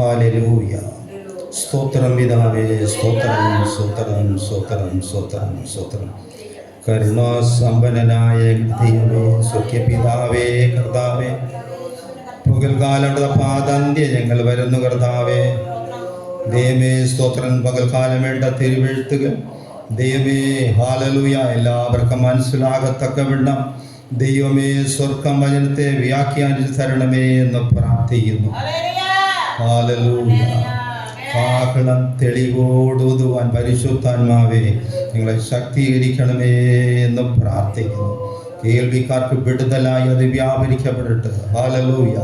Hallelujah. സ്തോത്രം പിതാവേ, സ്തോത്രം സ്തോത്രം സ്തോത്രം സ്തോത്രം സ്തോത്രം. കരുണാസമ്പന്നനായ ദൈവമേ, സ്വർഗ്ഗപിതാവേ, കർത്താവേ, പകൽക്കാലയുടെ പാദാന്ത്യ ഞങ്ങൾ വരുന്നു കർത്താവേ. ദൈവമേ സ്തോത്രം. പകൽക്കാലം വേണ്ട തിരുവെഴുത്തുകൾ ദൈവമേ ഹല്ലേലൂയ എല്ലാവർക്കും മനസ്സിലാകത്തക്കവണ്ണം ദൈവമേ സ്വർഗം വചനത്തെ വ്യാഖ്യാനിച്ച് തരണമേ എന്ന് പ്രാർത്ഥിക്കുന്നു. ഹല്ലേലൂയ. കാഹളം തെളിവോടുതുവാൻ പരിശുദ്ധാത്മാവേ നിങ്ങളെ ശക്തീകരിക്കണമേ എന്ന് പ്രാർത്ഥിക്കുന്നു. കേൾവിക്കാർക്ക് വിടുതലായി അത് വ്യാപരിക്കപ്പെടട്ടെ. ഹല്ലേലൂയ.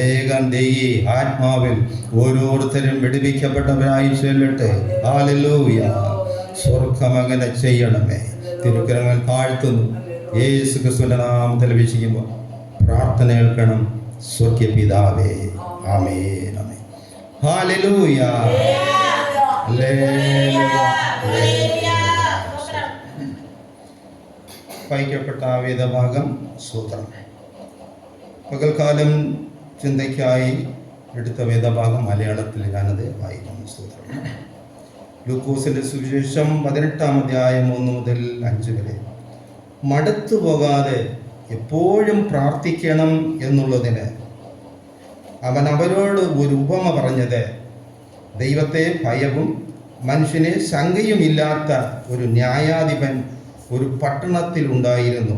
ഏകൻ ദൈവി ആത്മാവിൽ ഓരോരുത്തരും വിടുവിക്കപ്പെട്ടവരായി ചെല്ലട്ടെ. ഹല്ലേലൂയ. സ്വർഗം അങ്ങനെ ചെയ്യണമേ. തിരുക്കരങ്ങൾ താഴ്ത്തുന്നു. യേശു ക്രിസ്തുവിന്റെ നാമത്തിൽ അപേക്ഷിക്കുമ്പോൾ പ്രാർത്ഥന കേൾക്കണം. സ്വർഗ്ഗപിതാവേ, ആമേൻ ആമേൻ. ഹല്ലേലൂയ. വായിക്കപ്പെട്ട വേദഭാഗം സൂത്രം. പകൽക്കാലം ചിന്തയ്ക്കായി എടുത്ത വേദഭാഗം മലയാളത്തിൽ ഞാനത് വായിക്കുന്നു. സൂത്രം. ലൂക്കോസിന്റെ സുവിശേഷം 18-ാം അധ്യായം 1 മുതൽ 5 വരെ. മടുത്തു പോകാതെ എപ്പോഴും പ്രാർത്ഥിക്കണം എന്നുള്ളതിന് അവൻ അവരോട് ഒരു ഉപമ പറഞ്ഞത് ദൈവത്തെ ഭയവും മനുഷ്യനെ ശങ്കയുമില്ലാത്ത ഒരു ന്യായാധിപൻ ഒരു പട്ടണത്തിൽ ഉണ്ടായിരുന്നു.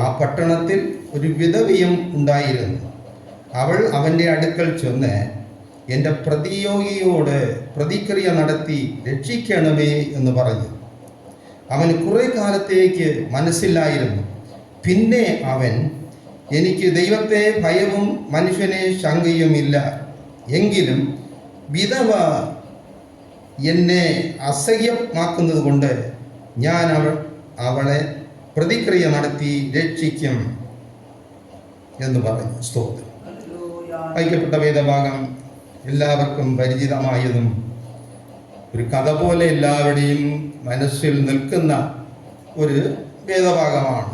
ആ പട്ടണത്തിൽ ഒരു വിധവയും ഉണ്ടായിരുന്നു. അവൾ അവൻ്റെ അടുക്കൽ ചെന്ന് എൻ്റെ പ്രതിയോഗിയോട് പ്രതിക്രിയ നടത്തി രക്ഷിക്കണമേ എന്ന് പറഞ്ഞു. അവന് കുറേ കാലത്തേക്ക് മനസ്സിലായിരുന്നു. പിന്നെ അവൻ, എനിക്ക് ദൈവത്തെ ഭയവും മനുഷ്യനെ ശങ്കയുമില്ല, എങ്കിലും വിധവ എന്നെ അസഹ്യമാക്കുന്നത് കൊണ്ട് ഞാൻ അവളെ പ്രതിക്രിയ നടത്തി രക്ഷിക്കും എന്ന് പറഞ്ഞു. സ്തോത്രം. വായിക്കപ്പെട്ട വേദഭാഗം എല്ലാവർക്കും പരിചിതമായതും ഒരു കഥ പോലെ എല്ലാവരുടെയും മനസ്സിൽ നിൽക്കുന്ന ഒരു വേദഭാഗമാണ്.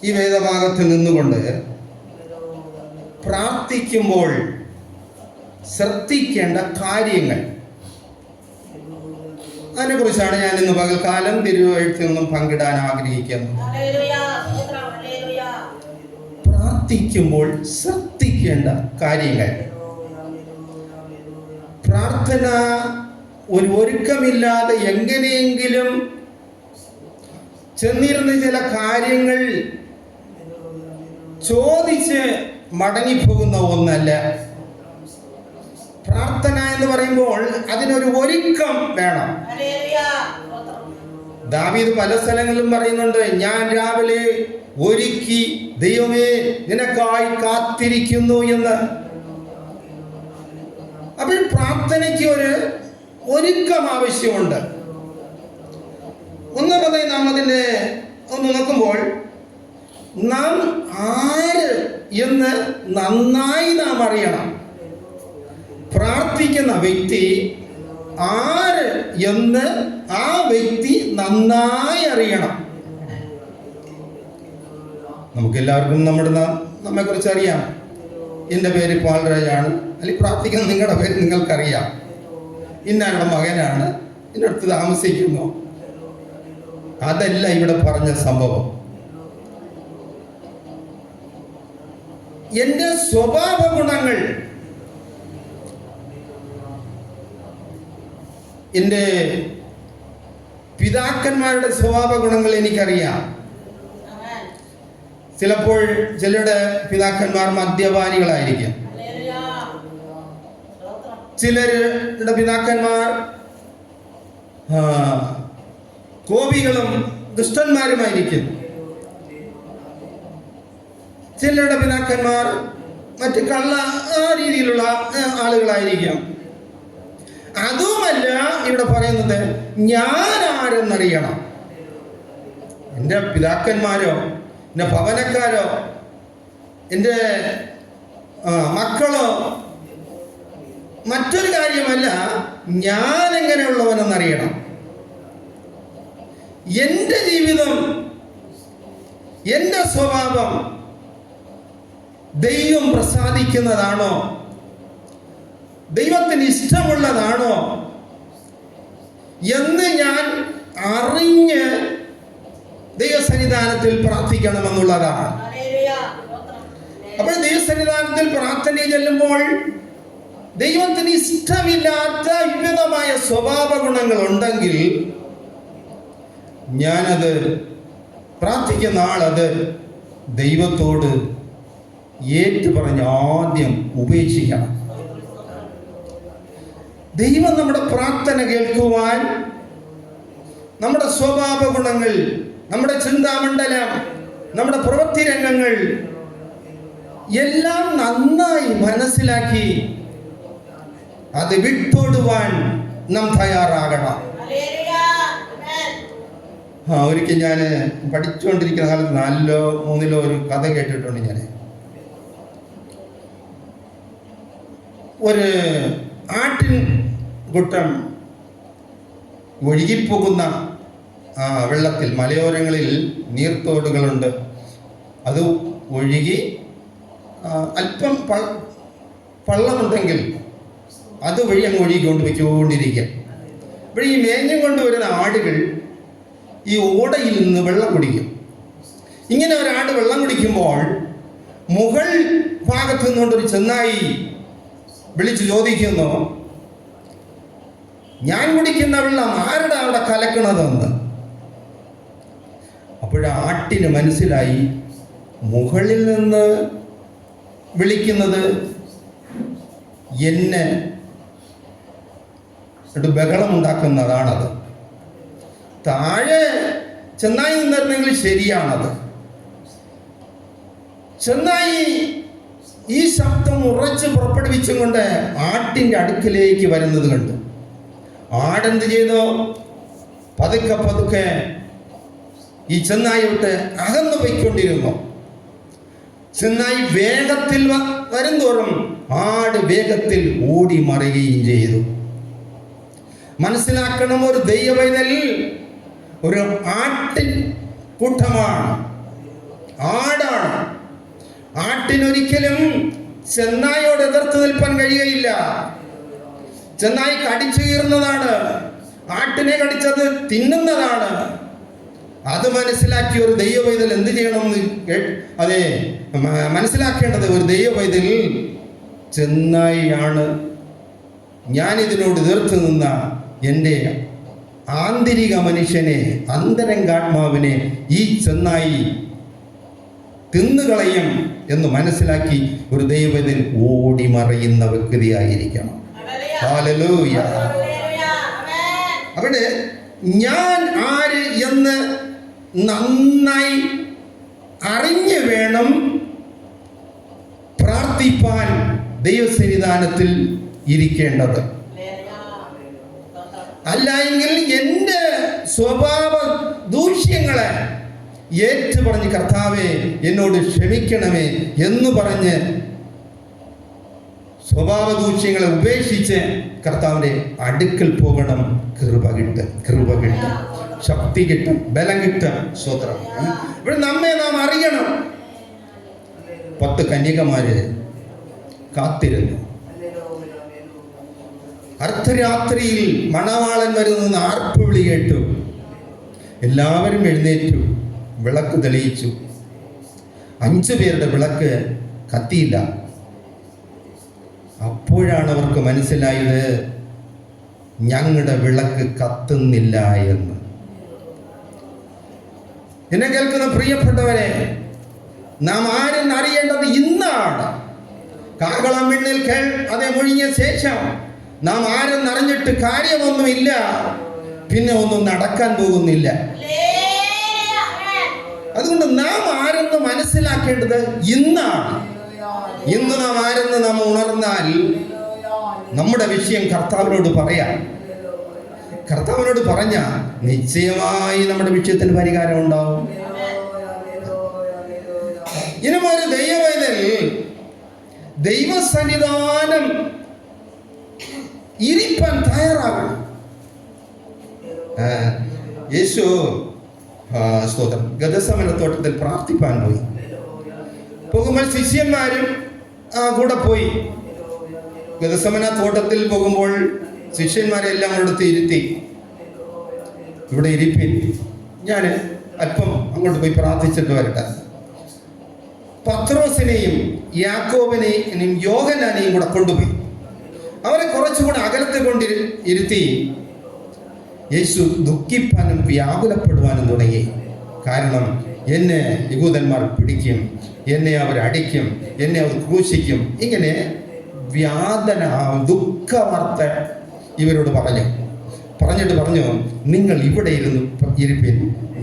ഈ വേദഭാഗത്തിൽ നിന്നുകൊണ്ട് പ്രാർത്ഥിക്കുമ്പോൾ ശ്രദ്ധിക്കേണ്ട കാര്യങ്ങൾ, അതിനെക്കുറിച്ചാണ് ഞാൻ ഇന്ന് പകൽക്കാലം തിരുവെഴുത്തിൽ നിന്നും പങ്കിടാൻ ആഗ്രഹിക്കുന്നത്. പ്രാർത്ഥിക്കുമ്പോൾ ശ്രദ്ധിക്കേണ്ട കാര്യങ്ങൾ. പ്രാർത്ഥന ഒരു ഒരുക്കമില്ലാതെ എങ്ങനെയെങ്കിലും ചെന്നിരുന്ന് ചില കാര്യങ്ങൾ ചോദിച്ച് മടങ്ങിപ്പോകുന്ന ഒന്നല്ല. പ്രാർത്ഥന എന്ന് പറയുമ്പോൾ അതിനൊരു ഒരുക്കം വേണം. ദാവീദ് പല സ്ഥലങ്ങളിലും പറയുന്നുണ്ട്, ഞാൻ രാവിലെ ഒരുക്കി ദൈവമേ നിനക്കായി കാത്തിരിക്കുന്നു എന്ന്. അപ്പോൾ പ്രാർത്ഥനയ്ക്ക് ഒരു ഒരുക്കം ആവശ്യമുണ്ട്. ഒന്നാമതായി നാം അതിനെ ഒന്ന് നോക്കുമ്പോൾ നാം ആര് എന്ന് നന്നായി നാം അറിയണം. പ്രാർത്ഥിക്കുന്ന വ്യക്തി ആര് എന്ന് ആ വ്യക്തി നന്നായി അറിയണം. നമുക്കെല്ലാവർക്കും നമ്മെ കുറിച്ച് അറിയാം. എൻ്റെ പേര് പാൽരാജാണ്, അല്ലെങ്കിൽ പ്രാർത്ഥിക്കുന്ന നിങ്ങളുടെ പേര് നിങ്ങൾക്കറിയാം. ഇന്നാരുടെ മകനാണ്, ഇന്നടുത്ത് താമസിക്കുന്നു. അതല്ല ഇവിടെ പറഞ്ഞ സംഭവം. എൻ്റെ സ്വഭാവ ഗുണങ്ങൾ, എൻ്റെ പിതാക്കന്മാരുടെ സ്വഭാവ ഗുണങ്ങൾ എനിക്കറിയാം. ചിലപ്പോൾ ചിലരുടെ പിതാക്കന്മാർ മദ്യപാനികളായിരിക്കും, ചിലരുടെ പിതാക്കന്മാർ കോപികളും ദുഷ്ടന്മാരുമായിരിക്കും, ചിലരുടെ പിതാക്കന്മാർ മറ്റ് കള്ള രീതിയിലുള്ള ആളുകളായിരിക്കും. അതുമല്ല ഇവിടെ പറയുന്നത്, ഞാൻ ആരെന്നറിയണം. എൻ്റെ പിതാക്കന്മാരോ എൻ്റെ ഭവനക്കാരോ എൻ്റെ മക്കളോ മറ്റൊരു കാര്യമല്ല, ഞാൻ എങ്ങനെയുള്ളവനെന്നറിയണം. എൻ്റെ ജീവിതം, എൻ്റെ സ്വഭാവം ദൈവം പ്രസാദിക്കുന്നതാണോ, ദൈവത്തിന് ഇഷ്ടമുള്ളതാണോ എന്ന് ഞാൻ അറിഞ്ഞ് ദൈവസന്നിധാനത്തിൽ പ്രാർത്ഥിക്കണമെന്നുള്ളതാണ്. അപ്പോൾ ദൈവസന്നിധാനത്തിൽ പ്രാർത്ഥന ചെല്ലുമ്പോൾ ദൈവത്തിന് ഇഷ്ടമില്ലാത്ത വിവിധമായ സ്വഭാവ ഗുണങ്ങൾ ഉണ്ടെങ്കിൽ ഞാനത് പ്രാർത്ഥിക്കുന്ന ആളത് ദൈവത്തോട് ഏറ്റു പറഞ്ഞ് ആദ്യം ഉപേക്ഷിക്കണം. ദൈവം നമ്മുടെ പ്രാർത്ഥന കേൾക്കുവാൻ നമ്മുടെ സ്വഭാവ ഗുണങ്ങൾ, നമ്മുടെ ചിന്താമണ്ഡലം, നമ്മുടെ പ്രവൃത്തി രംഗങ്ങൾ എല്ലാം നന്നായി മനസ്സിലാക്കി അത് വിട്ടോടുവാൻ നാം തയ്യാറാകണം. ഒരിക്കൽ ഞാൻ പഠിച്ചുകൊണ്ടിരിക്കുന്ന കാലത്ത് 4-ഓ 3-ലോ ഒരു കഥ കേട്ടിട്ടുണ്ട്. ഞാൻ ഒരു ആട്ടിൻ കൂട്ടം ഒഴുകിപ്പോകുന്ന വെള്ളത്തിൽ, മലയോരങ്ങളിൽ നീർത്തോടുകളുണ്ട്, അത് ഒഴുകി അല്പം പള്ളമുണ്ടെങ്കിൽ അതുവഴി അങ്ങ് ഒഴുകിക്കൊണ്ട് വയ്ക്കൊണ്ടിരിക്കുക. അപ്പോൾ ഈ മേഞ്ഞം കൊണ്ടുവരുന്ന ആടുകൾ ഈ ഓടയിൽ നിന്ന് വെള്ളം കുടിക്കും. ഇങ്ങനെ ഒരാട് വെള്ളം കുടിക്കുമ്പോൾ മുകൾ ഭാഗത്ത് നിന്നുകൊണ്ടൊരു ചെന്നായി വിളിച്ചു ചോദിക്കുന്നു, ഞാൻ കുടിക്കുന്ന വെള്ളം ആരുടെ അവിടെ കലക്കണതെന്ന്. അപ്പോഴാട്ടിന് മനസ്സിലായി, മുകളിൽ നിന്ന് വിളിക്കുന്നത് എന്നെ ബഹളമുണ്ടാക്കുന്നതാണത്. താഴെ ചെന്നായി നിന്നിരുന്നെങ്കിൽ ശരിയാണത്. ചെന്നായി ഈ ശബ്ദം ഉറച്ച് പുറപ്പെടുവിച്ചും കൊണ്ട് ആട്ടിൻ്റെ അടുക്കിലേക്ക് വരുന്നത് കണ്ടു. ആടെന്ത് ചെയ്തോ, പതുക്കെ പതുക്കെ ഈ ചെന്നായി വിട്ട് അകന്നു പോയിക്കൊണ്ടിരുന്നു. ചെന്നായി വേഗത്തിൽ വരുന്തോറും ആട് വേഗത്തിൽ ഓടി മറിയുകയും ചെയ്തു. മനസ്സിലാക്കണം, ഒരു ദൈവവൈതൽ ഒരു ആട്ടിൻ കൂട്ടമാണ്, ആടാണ്. ആട്ടിനൊരിക്കലും ചെന്നായോട് എതിർത്ത് നിൽപ്പാൻ കഴിയുകയില്ല. ചെന്നായി കടിച്ചു കീറുന്നതാണ്, ആട്ടിനെ കടിച്ചത് തിന്നുന്നതാണ്. അത് മനസ്സിലാക്കിയ ഒരു ദൈവവൈതൽ എന്ത് ചെയ്യണമെന്ന് അതെ മനസ്സിലാക്കേണ്ടത്, ഒരു ദൈവവൈതൽ ചെന്നായിയാണ്, ഞാനിതിനോട് എതിർത്ത് നിന്ന എൻ്റെ ആന്തരിക മനുഷ്യനെ, അന്തരംഗാത്മാവിനെ ഈ ചെന്നായി തിന്നുകളയും എന്ന് മനസ്സിലാക്കി ഒരു ദൈവത്തിൽ ഓടി മറയുന്ന വ്യക്തിയായിരിക്കണം. ഹല്ലേലൂയ. അവിടെ ഞാൻ ആര് എന്ന് നന്നായി അറിഞ്ഞു വേണം പ്രാർത്ഥിപ്പാൻ ദൈവസന്നിധാനത്തിൽ ഇരിക്കേണ്ടത്. അല്ല എങ്കിൽ എൻ്റെ സ്വഭാവ ദൂഷ്യങ്ങളെ, ഏറ്റു പറഞ്ഞ് കർത്താവേ എന്നോട് ക്ഷമിക്കണമേ എന്ന് പറഞ്ഞ് സ്വഭാവ ദൂഷ്യങ്ങളെ ഉപേക്ഷിച്ച് കർത്താവിൻ്റെ അടുക്കൽ പോകണം. കൃപ കിട്ടും, ശക്തി കിട്ടും, ബലം കിട്ടും. സ്തോത്രം. ഇവിടെ നമ്മെ നാം അറിയണം. 10 കന്യകമാര് കാത്തിരുന്നു. അർദ്ധരാത്രിയിൽ മണവാളൻ വരുന്ന ആർപ്പ് വിളി കേട്ടു. എല്ലാവരും എഴുന്നേറ്റു, വിളക്ക് തെളിയിച്ചു. 5 പേരുടെ വിളക്ക് കത്തിയില്ല. അപ്പോഴാണ് അവർക്ക് മനസ്സിലായത് ഞങ്ങളുടെ വിളക്ക് കത്തുന്നില്ല എന്ന്. എന്നെ കേൾക്കുന്ന പ്രിയപ്പെട്ടവരെ, നാം ആരെന്ന് അറിയേണ്ടത് ഇന്നാണ്. കാഹളം മിന്നൽ അതേ മുഴിഞ്ഞ ശേഷം നാം ആരെന്നറിഞ്ഞിട്ട് കാര്യമൊന്നുമില്ല, പിന്നെ ഒന്നും നടക്കാൻ പോകുന്നില്ല. അതുകൊണ്ട് നാം ആരെന്ന് മനസ്സിലാക്കേണ്ടത് ഇന്നാണ്. ഇന്ന് നാം ആരെന്ന് നാം ഉണർന്നാൽ നമ്മുടെ വിഷയം കർത്താവിനോട് പറയാം. കർത്താവിനോട് പറഞ്ഞ നിശ്ചയമായി നമ്മുടെ വിഷയത്തിന് പരിഹാരം ഉണ്ടാവും. ഇനി ഒരു ദൈവവേദൽ ദൈവസന്നിധാനം ഇരിപ്പാൻ തയ്യാറാകണം. യേശു സ്തോത്രം ഗദസമന തോട്ടത്തിൽ പ്രാർത്ഥിപ്പാൻ പോയി. പോകുമ്പോൾ ശിഷ്യന്മാരും കൂടെ പോയി. ഗദസമന തോട്ടത്തിൽ പോകുമ്പോൾ ശിഷ്യന്മാരെ എല്ലാം അടുത്ത് ഇരുത്തി, ഇവിടെ ഇരിപ്പിൻ, ഞാൻ അല്പം അങ്ങോട്ട് പോയി പ്രാർത്ഥിച്ചിട്ട് വരട്ടെ. പത്രോസിനെയും യാക്കോബിനെയും യോഹന്നാനെയും കൂടെ കൊണ്ടുപോയി. അവരെ കുറച്ചുകൂടെ അകലത്തെ ഇരുത്തി യേശു ദുഃഖിപ്പാനും വ്യാകുലപ്പെടുവാനും തുടങ്ങി. കാരണം എന്നെ യഹൂദന്മാർ പിടിക്കും, എന്നെ അവർ അടിക്കും, എന്നെ അവർ ക്രൂശിക്കും. ഇങ്ങനെ ദുഃഖവാർത്ത ഇവരോട് പറഞ്ഞിട്ട് പറഞ്ഞു, നിങ്ങൾ ഇവിടെ ഇരിപ്പിൻ,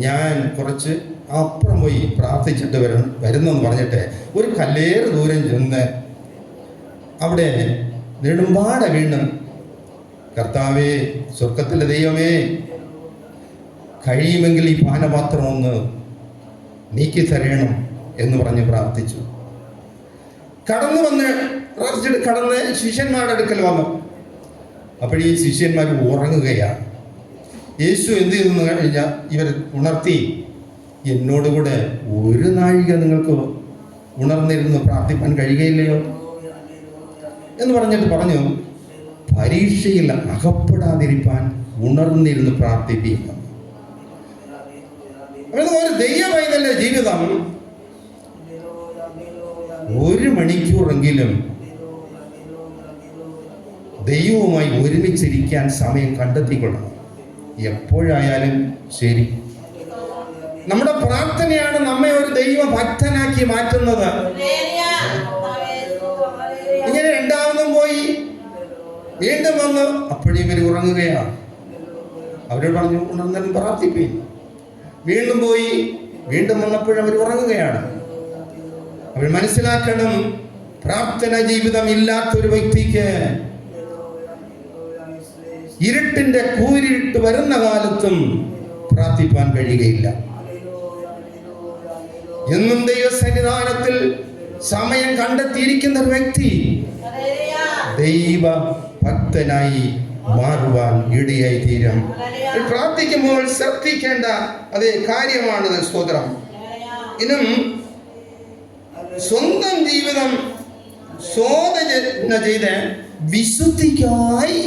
ഞാൻ കുറച്ച് അപ്പുറം പോയി പ്രാർത്ഥിച്ചിട്ട് വരുന്നെന്ന് പറഞ്ഞിട്ട് ഒരു കല്ലേറ് ദൂരം ചെന്ന് അവിടെ നെടുമ്പാട വീണ് കർത്താവേ, സ്വർഗത്തിലെ ദൈവമേ, കഴിയുമെങ്കിൽ ഈ പാനപാത്രം ഒന്ന് നീക്കി തരണം എന്ന് പറഞ്ഞ് പ്രാർത്ഥിച്ചു. കടന്ന് ശിഷ്യന്മാരുടെ അടുക്കൽ വന്നു. അപ്പോഴീ ശിഷ്യന്മാർ ഉറങ്ങുകയാണ്. യേശു എന്ത് ചെയ്തെന്ന് കഴിഞ്ഞാൽ ഇവർ ഉണർത്തി, എന്നോടുകൂടെ ഒരു നാഴിക നിങ്ങൾക്ക് ഉണർന്നിരുന്ന് പ്രാർത്ഥിപ്പാൻ കഴിയുകയില്ലയോ എന്ന് പറഞ്ഞിട്ട് പറഞ്ഞു, പരീക്ഷയിൽ അകപ്പെടാതിരിക്കാൻ ഉണർന്നിരുന്ന് പ്രാർത്ഥിപ്പിക്കുക. ഒരു ദൈവവൈതലിന്റെ ജീവിതം 1 മണിക്കൂറെങ്കിലും ദൈവവുമായി ഒരുമിച്ചിരിക്കാൻ സമയം കണ്ടെത്തിക്കൊള്ളണം. എപ്പോഴായാലും ശരി. നമ്മുടെ പ്രാർത്ഥനയാണ് നമ്മെ ഒരു ദൈവഭക്തനാക്കി മാറ്റുന്നത്. ഇങ്ങനെ രണ്ടാമതും പോയി വീണ്ടും വന്ന് അപ്പോഴും ഇവർ ഉറങ്ങുകയാണ്. അവരോട് പറഞ്ഞു, ഉണർന്നാലും പ്രാർത്ഥിപ്പീൻ. വീണ്ടും പോയി വീണ്ടും വന്നപ്പോഴും അവർ ഉറങ്ങുകയാണ്. അവർ മനസ്സിലാക്കണം, പ്രാർത്ഥന ജീവിതം ഇല്ലാത്തൊരു വ്യക്തിക്ക് ഇരുട്ടിന്റെ കൂരിട്ട് വരുന്ന കാലത്തും പ്രാർത്ഥിപ്പാൻ കഴിയുകയില്ല. എന്നും ദൈവസന്നിധാനത്തിൽ സമയം കണ്ടെത്തിയിരിക്കുന്ന ഒരു വ്യക്തി ദൈവ ഭക്തനായി മാറുവാൻ ഇടയായി തീരും. പ്രാർത്ഥിക്കുമ്പോൾ ശ്രദ്ധിക്കേണ്ട അതേ കാര്യമാണിത്. സ്തോത്രം. ഇന്നും സ്വന്തം ജീവിതം ശോധന ചെയ്ത് വിശുദ്ധിക്കായി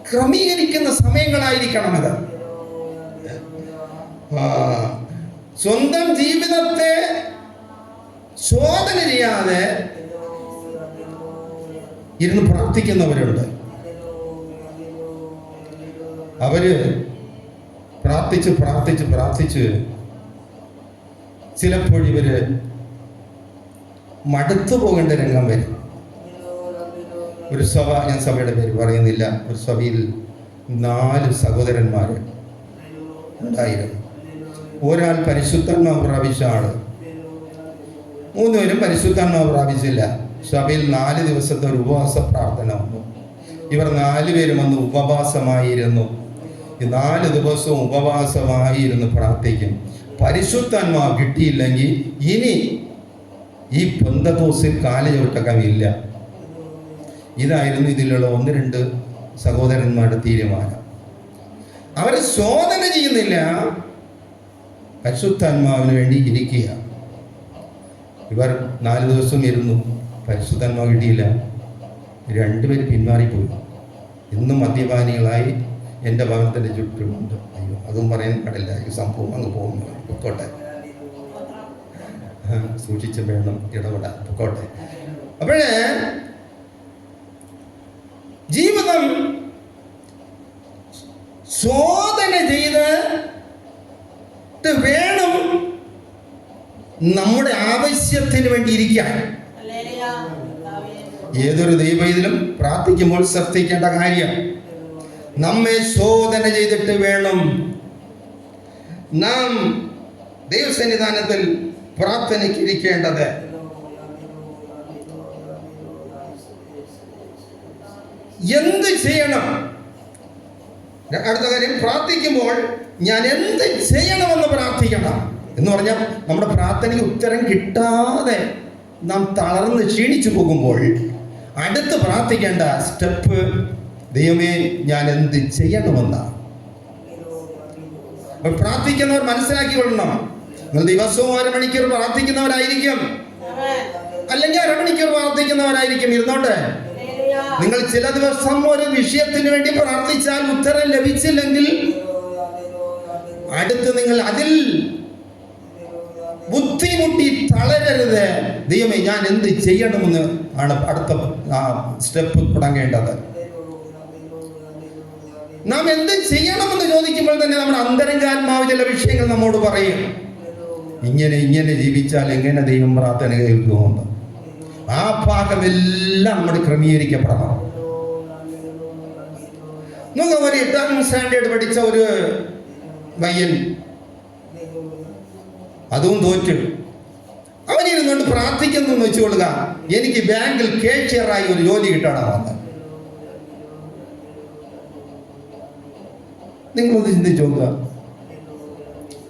ക്രമീകരിക്കുന്ന സമയങ്ങളായിരിക്കണം ഇത്. സ്വന്തം ജീവിതത്തെ ശോധന ചെയ്യാതെ ഇരുന്ന് പ്രാർത്ഥിക്കുന്നവരുണ്ട്. അവര് പ്രാർത്ഥിച്ച് ചിലപ്പോൾ ഇവര് മടുത്തു പോകേണ്ട രംഗം വരും. ഒരു സഭ, ഞാൻ സഭയുടെ പേര് പറയുന്നില്ല, ഒരു സഭയിൽ 4 സഹോദരന്മാർ ഉണ്ടായിരുന്നു. ഒരാൾ പരിശുദ്ധാത്മാവ് പ്രാപിച്ച ആള്, 3 പേരും പരിശുദ്ധാത്മാവ് പ്രാപിച്ചില്ല. സഭയിൽ 4 ദിവസത്തെ ഒരു ഉപവാസ പ്രാർത്ഥന വന്നു. ഇവർ 4 പേരും വന്ന് ഉപവാസമായിരുന്നു. ഈ 4 ദിവസവും ഉപവാസമായിരുന്നു പ്രാർത്ഥിക്കും. പരിശുദ്ധാത്മാവ് കിട്ടിയില്ലെങ്കിൽ ഇനി ഈ പെന്തക്കോസ്തിൽ കാലചവിട്ടക്കമില്ല. ഇതായിരുന്നു ഇതിലുള്ള 1-2 സഹോദരന്മാരുടെ തീരുമാനം. അവരെ ശോധന ചെയ്യുന്നില്ല, പരിശുദ്ധാത്മാവിന് വേണ്ടി ഇരിക്കുക. ഇവർ 4 ദിവസം ഇരുന്നു, പരിശുദ്ധാത്മാവ് കിട്ടിയില്ല. 2 പേര് പിന്മാറിപ്പോയി. ഇന്നും മദ്യപാനികളായി എൻ്റെ ഭവനത്തിൻ്റെ ചുറ്റുമുണ്ട്. അയ്യോ, അതും പറയാൻ പാടില്ല, ഈ സംഭവം അങ്ങ് പോകുന്നു. പൊക്കോട്ടെ, സൂക്ഷിച്ച് വേണം ഇടപെടാൻ. പൊക്കോട്ടെ. അപ്പോഴേ ജീവിതം ശോധന ചെയ്ത് വേണം നമ്മുടെ ആവശ്യത്തിന് വേണ്ടി ഇരിക്കാൻ. ഏതൊരു ദൈവത്തിലും പ്രാർത്ഥിക്കുമ്പോൾ ശ്രദ്ധിക്കേണ്ട കാര്യം, നമ്മെ ശോധന ചെയ്തിട്ട് വേണം നാം ദൈവസന്നിധാനത്തിൽ പ്രാർത്ഥനയ്ക്ക് ഇരിക്കേണ്ടത്. എന്ത് ചെയ്യണം? അടുത്ത കാര്യം, പ്രാർത്ഥിക്കുമ്പോൾ ഞാൻ എന്ത് ചെയ്യണമെന്ന് പ്രാർത്ഥിക്കണം എന്ന് പറഞ്ഞാൽ, നമ്മുടെ പ്രാർത്ഥനയ്ക്ക് ഉത്തരം കിട്ടാതെ നാം തളർന്ന് ക്ഷീണിച്ചു പോകുമ്പോൾ അടുത്ത് പ്രാർത്ഥിക്കേണ്ട സ്റ്റെപ്പ്, ദൈവമേ ഞാൻ എന്ത് ചെയ്യണമെന്നാണ്. പ്രാർത്ഥിക്കുന്നവർ മനസ്സിലാക്കിക്കൊള്ളണം, നിങ്ങൾ ദിവസവും 1 മണിക്കൂർ പ്രാർത്ഥിക്കുന്നവരായിരിക്കും, അല്ലെങ്കിൽ 1/2 മണിക്കൂർ പ്രാർത്ഥിക്കുന്നവരായിരിക്കും. ഇരുന്നോട്ടെ. നിങ്ങൾ ചില ദിവസം ഒരു വിഷയത്തിന് വേണ്ടി പ്രാർത്ഥിച്ചാൽ ഉത്തരം ലഭിച്ചില്ലെങ്കിൽ അടുത്ത് നിങ്ങൾ അതിൽ ബുദ്ധിമുട്ടി തളരരുത്. ദൈവമേ ഞാൻ എന്ത് ചെയ്യണമെന്ന് ആണ് അടുത്ത സ്റ്റെപ്പ് തുടങ്ങേണ്ടത്. നാം എന്ത് ചെയ്യണമെന്ന് ചോദിക്കുമ്പോൾ തന്നെ നമ്മുടെ അന്തരംഗാത്മാവ് ചില വിഷയങ്ങൾ നമ്മോട് പറയും. ഇങ്ങനെ ജീവിച്ചാൽ എങ്ങനെ ദൈവം പ്രാർത്ഥന കേൾക്കുമെന്ന്. ആ ഭാഗമെല്ലാം നമ്മൾ ക്രമീകരിക്കപ്പെടണം. നമുക്ക് ഒരു 8ാം സ്റ്റാൻഡേർഡ് പഠിച്ച ഒരു പയ്യൻ, അതും തോറ്റു. അവനിരുന്നുകൊണ്ട് പ്രാർത്ഥിക്കുന്നു എന്ന് വെച്ചുകൊള്ളുക, എനിക്ക് ബാങ്കിൽ കേഷ്യറായി ഒരു ജോലി കിട്ടണമെന്ന്. നിങ്ങളൊന്ന് ചിന്തിച്ചു നോക്കുക.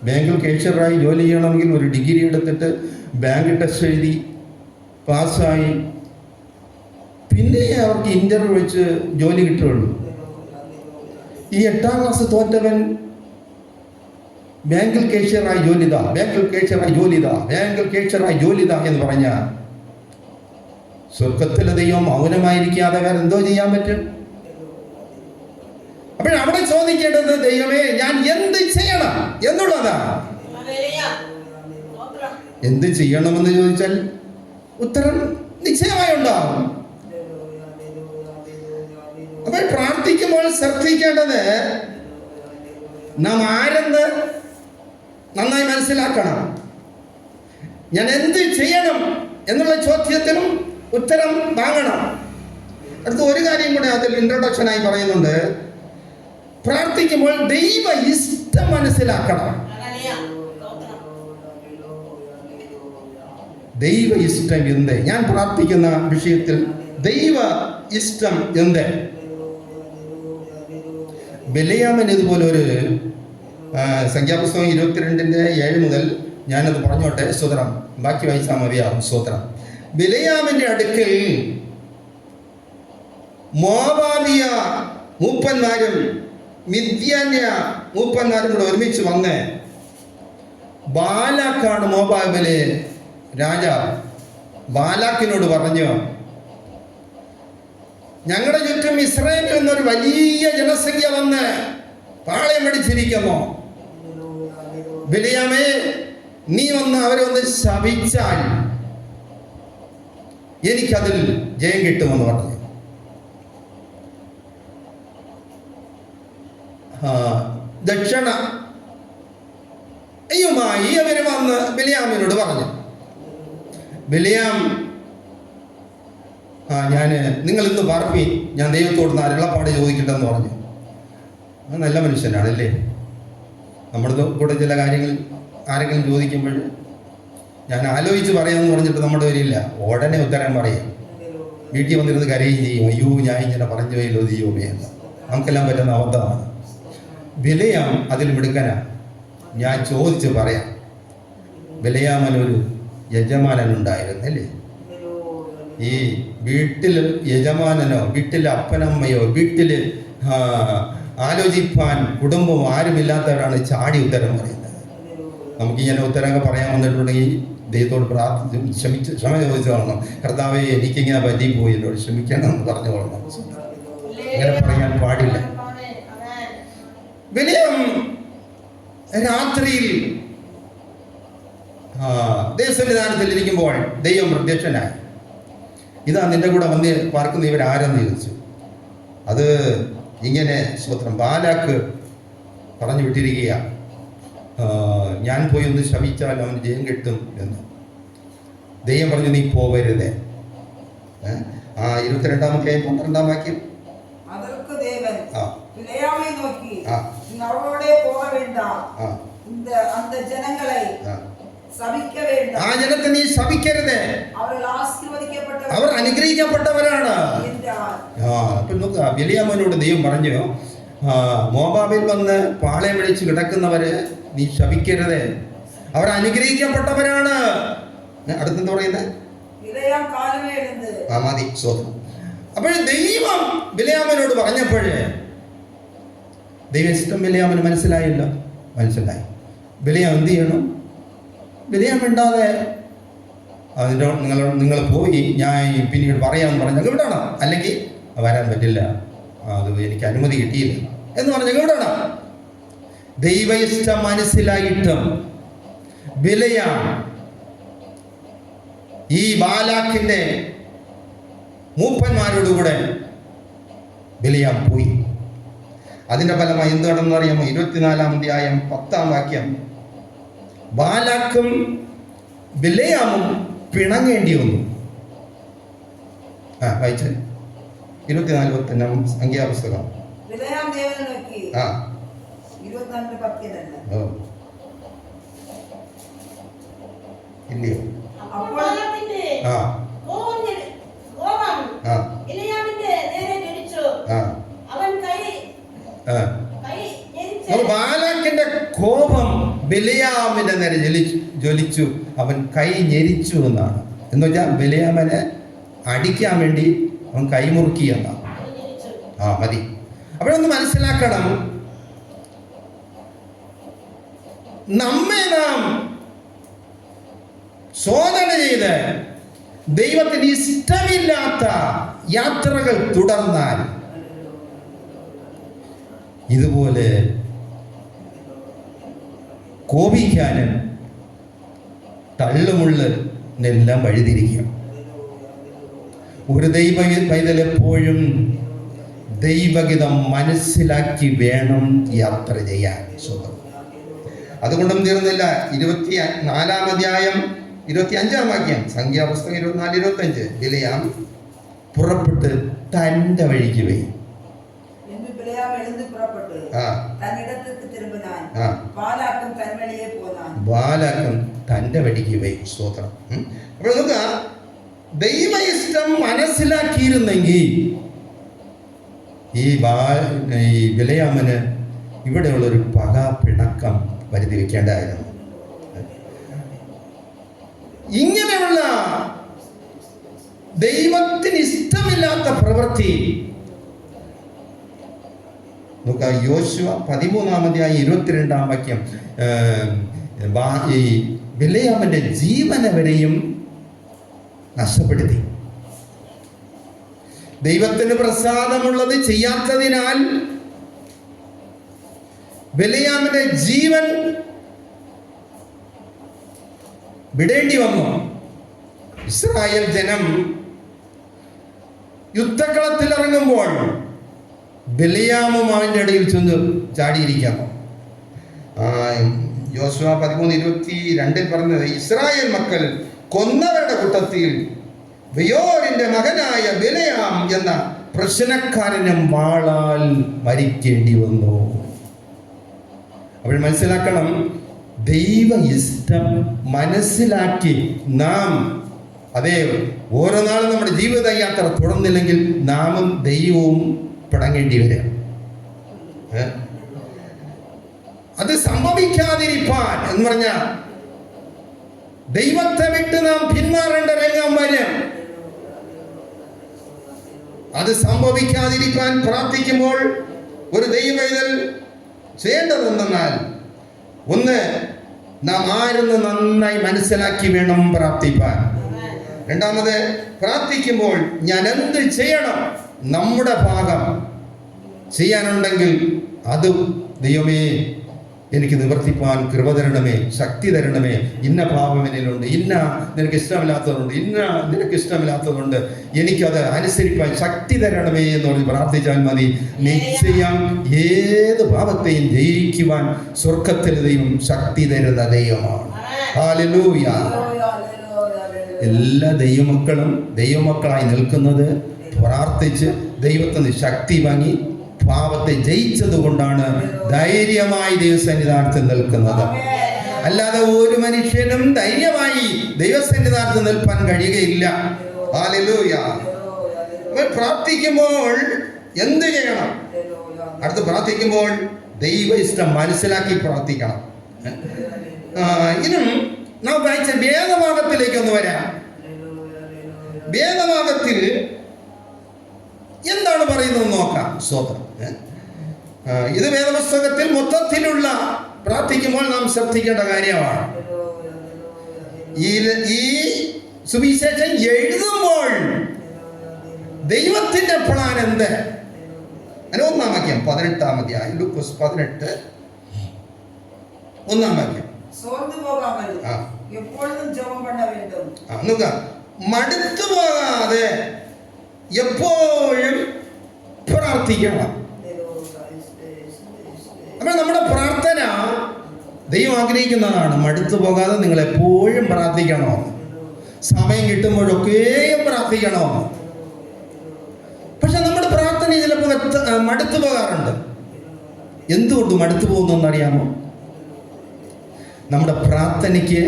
ബാങ്കിൽ കേഷ്യറായി ജോലി ചെയ്യണമെങ്കിൽ ഒരു ഡിഗ്രി എടുത്തിട്ട് ബാങ്ക് ടെസ്റ്റ് എഴുതി പാസ്സായി പിന്നെ അവർക്ക് ഇന്റർവ്യൂ വെച്ച് ജോലി കിട്ടുകയുള്ളൂ. ഈ 8ാം ക്ലാസ് തോറ്റവൻ ബാങ്കിൽ കേഷ്യറായി ജോലിതാ, ബാങ്കിൽ കേഷ്യറായി ജോലിതാ, ബാങ്കിൽ കേഷ്യറായി ജോലിതാ എന്ന് പറഞ്ഞ സ്വർഗത്തിലെ ദൈവം മൗനമായിരിക്കാതെ വേറെ എന്തോ ചെയ്യാൻ പറ്റും? അപ്പോഴവിടെ ചോദിക്കേണ്ടത്, ദൈവമേ ഞാൻ എന്ത് ചെയ്യണം എന്നുള്ളതാ. എന്ത് ചെയ്യണമെന്ന് ചോദിച്ചാൽ ഉത്തരം നിശ്ചയമായി ഉണ്ടാവും. അപ്പോൾ പ്രാർത്ഥിക്കുമ്പോൾ ശ്രദ്ധിക്കേണ്ടത്, നാം ആരെന്ന് നന്നായി മനസ്സിലാക്കണം. ഞാൻ എന്ത് ചെയ്യണം എന്നുള്ള ചോദ്യത്തിനും ഉത്തരം വാങ്ങണം. അടുത്ത ഒരു കാര്യം കൂടെ അതിൽ ഇൻട്രൊഡക്ഷനായി പറയുന്നുണ്ട്. പ്രാർത്ഥിക്കുമ്പോൾ ദൈവ ഇഷ്ടം മനസ്സിലാക്കണം. ദൈവ ഇഷ്ടം എന്ത്? ഞാൻ പ്രാർത്ഥിക്കുന്ന വിഷയത്തിൽ ദൈവ ഇഷ്ടം എന്ത്? ബിലയാമൻ ഇതുപോലെ ഒരു സംഖ്യാപുസ്തകം 22:7 മുതൽ ഞാനത് പറഞ്ഞോട്ടെ. സ്തോത്രം. ബാക്കി വായിച്ചാൽ മതിയാവും. സ്തോത്രം. ബിലയാമിന്റെ അടുക്കൽ മോവാബിയ മൂപ്പന്മാരും മിദ്യാന്യ മൂപ്പന്മാരും കൂടെ ഒരുമിച്ച് വന്ന്, ബാലാക്കാണ് മോവാബിലെ രാജാവ്, ബാലാക്കിനോട് പറഞ്ഞു, ഞങ്ങളുടെ ചുറ്റും ഇസ്രായേലിൽ നിന്നൊരു വലിയ ജനസംഖ്യ വന്ന് പാളയം അടിച്ചിരിക്കുന്നു. ബിലയാമേ, നീ വന്ന് അവരെ ഒന്ന് ശപിച്ചാൽ എനിക്കതിൽ ജയം കിട്ടുമെന്ന് പറഞ്ഞു. ദക്ഷിണയുമായി അവര് വന്ന് ബിലയാമിനോട് പറഞ്ഞു. ബിലയാം, നിങ്ങൾ ഇന്ന് പാർപ്പി, ഞാൻ ദൈവത്തോട് അരുളപ്പാട് ചോദിക്കട്ടെന്ന് പറഞ്ഞു. നല്ല മനുഷ്യനാണല്ലേ. നമ്മുടെ കൂടെ ചില കാര്യങ്ങൾ ആരെങ്കിലും ചോദിക്കുമ്പോൾ ഞാൻ ആലോചിച്ച് പറയാമെന്ന് പറഞ്ഞിട്ട് നമ്മുടെ വരില്ല, ഉടനെ ഉത്തരം പറയും. വീട്ടിൽ വന്നിരുന്ന് കരയുകയും ചെയ്യും, അയ്യോ ഞാൻ ഇങ്ങനെ പറഞ്ഞു പോയല്ലോ ദൈവമേ എന്ന്. നമുക്കെല്ലാം പറ്റുന്ന അബദ്ധമാണ്. വിലയാം അതിൽ മിടുക്കനാ. ഞാൻ ചോദിച്ച് പറയാം. ബിലെയാമിനൊരു യജമാനനുണ്ടായിരുന്നല്ലേ? ഈ വീട്ടിൽ യജമാനനോ വീട്ടിലെ അപ്പനമ്മയോ വീട്ടിൽ ആലോചിപ്പാൻ കുടുംബം ആരുമില്ലാത്തവരാണ് ചാടി ഉത്തരം പറയുന്നത്. നമുക്കിങ്ങനെ ഉത്തരമൊക്കെ പറയാൻ വന്നിട്ടുണ്ടെങ്കിൽ ദൈവത്തോട് പ്രാർത്ഥിച്ച് ക്ഷമ ചോദിച്ചു കൊള്ളണം. കർത്താവേ, എനിക്കിങ്ങനെ പറ്റിപ്പോയി, എന്നോട് ക്ഷമിക്കണം എന്ന് പറഞ്ഞു കൊള്ളണം. ഇങ്ങനെ പറയാൻ പാടില്ല. ബിലെയാം രാത്രിയിൽ ദേശസന്നിധാനത്തിൽ ഇരിക്കുമ്പോൾ ദൈവം പ്രത്യക്ഷനായി. ഇതാ നിന്റെ കൂടെ വന്ന് പാർക്കുന്ന ഇവരാരെന്ന് ചോദിച്ചു. അത് ഇങ്ങനെ സ്വത്രം ബാലാക്ക് പറഞ്ഞു വിട്ടിരിക്കുക, ഞാൻ പോയി ഒന്ന് ശപിച്ചാൽ അവന് ജയം കിട്ടും എന്ന്. ദൈവം പറഞ്ഞു, നീ പോവരുതേ. 22-ാമത്തെ 12-ാം വാക്യം. ആ ജനത്തെ നീ ശപിക്കരുത്, അവർ അനുഗ്രഹിക്കപ്പെട്ടവരാണ്. അപ്പൊ നോക്കുക, ബിലെയാമിനോട് ദൈവം പറഞ്ഞു, മോവാബിൽ വന്ന് പാളയം വിളിച്ച് കിടക്കുന്നവര് നീ ശപിക്കരുത്, അവർ അനുഗ്രഹിക്കപ്പെട്ടവരാണ്. അടുത്തെന്താ പറയുന്നത്? മതി, സ്വന്തം. അപ്പോൾ ദൈവം ബിലെയാമിനോട് പറഞ്ഞപ്പോഴേ ദൈവം ഇഷ്ടം ബിലെയാമിന് മനസ്സിലായില്ല. മനസ്സിലായി. ബിലെയാം എന്ത് ചെയ്യണം? ബിലെയാം മിണ്ടാതെ അതിൻ്റെ നിങ്ങൾ പോയി, ഞാൻ പിന്നീട് പറയാമെന്ന് പറഞ്ഞാൽ വിടണം, അല്ലെങ്കിൽ വരാൻ പറ്റില്ല, അത് എനിക്ക് അനുമതി കിട്ടിയില്ല എന്ന് പറഞ്ഞാൽ വിടണം. ദൈവ ഇഷ്ടം മനസ്സിലായിട്ടും ബിലെയാം ഈ ബാലാക്കിന്റെ മൂപ്പന്മാരോടുകൂടെ ബിലെയാം പോയി. അതിന്റെ ഫലമായി എന്ത് നടന്നു അറിയാമോ? 24-ാം അധ്യായം 10-ാം വാക്യം. ബാലാക്കും ബിലെയാമും പിണങ്ങേണ്ടി വന്നു. വായിച്ചേ, 24-10 സംഖ്യാപുസ്തകം. ഇല്ലയോ? ബാലാക്കിന്റെ കോപം ബിലെയാമിന്റെ നേരെ ജ്വലിച്ചു, അവൻ കൈ ഞെരിച്ചു എന്നാണ്. എന്ന് വെച്ചാൽ ബിലെയാമിനെ അടിക്കാൻ വേണ്ടി അവൻ കൈമുറുക്കി എന്നാണ്. മതി. അപ്പോഴൊന്ന് മനസ്സിലാക്കണം, നമ്മെ നാം ശോധന ചെയ്ത് ദൈവത്തിന് ഇഷ്ടമില്ലാത്ത യാത്രകൾ തുടർന്നാൽ ഇതുപോലെ കോപിക്കാനും തള്ളുമുള്ളെല്ലാം വഴിതിരിക്കും. ഒരു ദൈവ പൈതൽ എപ്പോഴും ദൈവഗീതം മനസ്സിലാക്കി വേണം യാത്ര ചെയ്യാൻ. അതുകൊണ്ടും തീർന്നില്ല. 24-ാം അധ്യായം 25-ാം വാക്യം, സംഖ്യാപുസ്തകം 24-25. ബിലെയാം പുറപ്പെട്ട് തൻ്റെ വഴിക്ക് പോയി. ബാലാക്കും തൻ്റെ വഴിക്ക് പോയി. സ്തോത്രം. അപ്പോൾ നോക്കുക, ദൈവ ഇഷ്ടം മനസ്സിലാക്കിയിരുന്നെങ്കിൽ ഈ ബിലെയാമിന് ഇവിടെയുള്ളൊരു പക പിണക്കം വരുത്തി വെക്കേണ്ടതായിരുന്നു. ഇങ്ങനെയുള്ള ദൈവത്തിന് ഇഷ്ടമില്ലാത്ത പ്രവൃത്തി നോക്കുക. യോശുവ 13-ാം അധ്യായം 22-ാം വാക്യം. ഈ ബിലെയാമിന്റെ ജീവനെ വരെയും നഷ്ടപ്പെടുത്തി. ദൈവത്തിന് പ്രസാദമുള്ളത് ചെയ്യാത്തതിനാൽ ബിലെയാമിന്റെ ജീവൻ വിടേണ്ടി വന്നു. ഇസ്രായേൽ ജനം യുദ്ധക്കളത്തിൽ ഇറങ്ങുമ്പോൾ ബിലെയാമും അവൻ്റെ ഇടയിൽ ചെന്ന് ചാടിയിരിക്കാം. യോശുവ 13:22 പറഞ്ഞത്, ഇസ്രായേൽ മക്കൾ കൊന്നവരുടെ കൂട്ടത്തിൽ ബെയോരിന്റെ മകനായ ബിലെയാം എന്ന പ്രശ്നക്കാരനും വാളാൽ മരിക്കേണ്ടി വന്നു. അപ്പോൾ മനസ്സിലാക്കണം, ദൈവ ഇഷ്ടം മനസ്സിലാക്കി നാം ഓരോ നാളും നമ്മുടെ ജീവിത യാത്ര തുടർന്നില്ലെങ്കിൽ നാമും ദൈവവും പിണങ്ങേണ്ടി വരും. അത് സംഭവിക്കാതിരിക്കാൻ എന്ന് പറഞ്ഞാൽ ദൈവത്തെ വിട്ട് നാം പിന്മാറേണ്ട രംഗം വരും. അത് സംഭവിക്കാതിരിക്കാൻ പ്രാർത്ഥിക്കുമ്പോൾ ഒരു ദൈവവേദൽ ചെയ്യേണ്ടതെന്നാൽ, ഒന്ന്, നാം ആരെന്ന് നന്നായി മനസ്സിലാക്കി വേണം പ്രാർത്ഥിപ്പാൻ. രണ്ടാമത്, പ്രാർത്ഥിക്കുമ്പോൾ ഞാൻ എന്ത് ചെയ്യണം, നമ്മുടെ ഭാഗം ചെയ്യാനുണ്ടെങ്കിൽ അത് ദൈവമേ എനിക്ക് നിവർത്തിപ്പാൻ കൃപ തരണമേ, ശക്തി തരണമേ, ഇന്ന പാപം എന്നിലുണ്ട്, ഇന്ന നിനക്ക് ഇഷ്ടമില്ലാത്തതുണ്ട്, ഇന്ന നിനക്ക് ഇഷ്ടമില്ലാത്തതുകൊണ്ട് എനിക്കത് അനുസരിപ്പാൻ ശക്തി തരണമേ എന്നോട് പ്രാർത്ഥിച്ചാൽ മതി. നിശ്ചയം ഏത് പാപത്തെയും ജയിക്കുവാൻ സ്വർഗത്തിൽ ദൈവം ശക്തി തരുന്ന ദൈവമാണ്. ഹല്ലേലൂയ. എല്ലാ ദൈവമക്കളായി നിൽക്കുന്നത് പ്രാർത്ഥിച്ച് ദൈവത്തിന് ശക്തി വാങ്ങി പാപത്തെ ജയിച്ചത് കൊണ്ടാണ് ധൈര്യമായി ദൈവസന്നിധാനത്തിൽ നിൽക്കുന്നത്. അല്ലാതെ ഒരു മനുഷ്യനും ധൈര്യമായി ദൈവസന്നിധാനത്തിൽ നിൽപ്പാൻ കഴിയുകയില്ല. ഹല്ലേലൂയ. പ്രാർത്ഥിക്കുമ്പോൾ എന്ത് ചെയ്യണം? അടുത്ത് പ്രാർത്ഥിക്കുമ്പോൾ ദൈവ ഇഷ്ടം മനസ്സിലാക്കി പ്രാർത്ഥിക്കണം. ഇനും നാം വായിച്ച വേദഭാഗത്തിലേക്ക് ഒന്ന് വരാം. വേദഭാഗത്തിൽ എന്താണ് പറയുന്നത് നോക്കാം. സ്തോത്രം. ഇത് വേദപുസ്തകത്തിൽ മൊത്തത്തിലുള്ള പ്രാർത്ഥിക്കുമ്പോൾ നാം ശ്രദ്ധിക്കേണ്ട കാര്യമാണ്. ഈ സുവിശേഷം എഴുതുമ്പോൾ ദൈവത്തിന്റെ പ്ലാൻ എന്ത്? 1-ാം വാക്യം 18-ാം അധ്യായം ലൂക്കോസ് 18 1-ാം വാക്യം. മടുത്തു പോകാതെ എപ്പോഴും പ്രാർത്ഥിക്കണം. അപ്പോൾ നമ്മുടെ പ്രാർത്ഥന ദൈവം ആഗ്രഹിക്കുന്നതാണ്. മടുത്തു പോകാതെ നിങ്ങൾ എപ്പോഴും പ്രാർത്ഥിക്കണോ, സമയം കിട്ടുമ്പോഴൊക്കെയും പ്രാർത്ഥിക്കണോ. പക്ഷെ നമ്മുടെ പ്രാർത്ഥന ചിലപ്പോൾ മടുത്തു പോകാറുണ്ട്. എന്തുകൊണ്ട് മടുത്തു പോകുന്നറിയാമോ? നമ്മുടെ പ്രാർത്ഥനയ്ക്ക്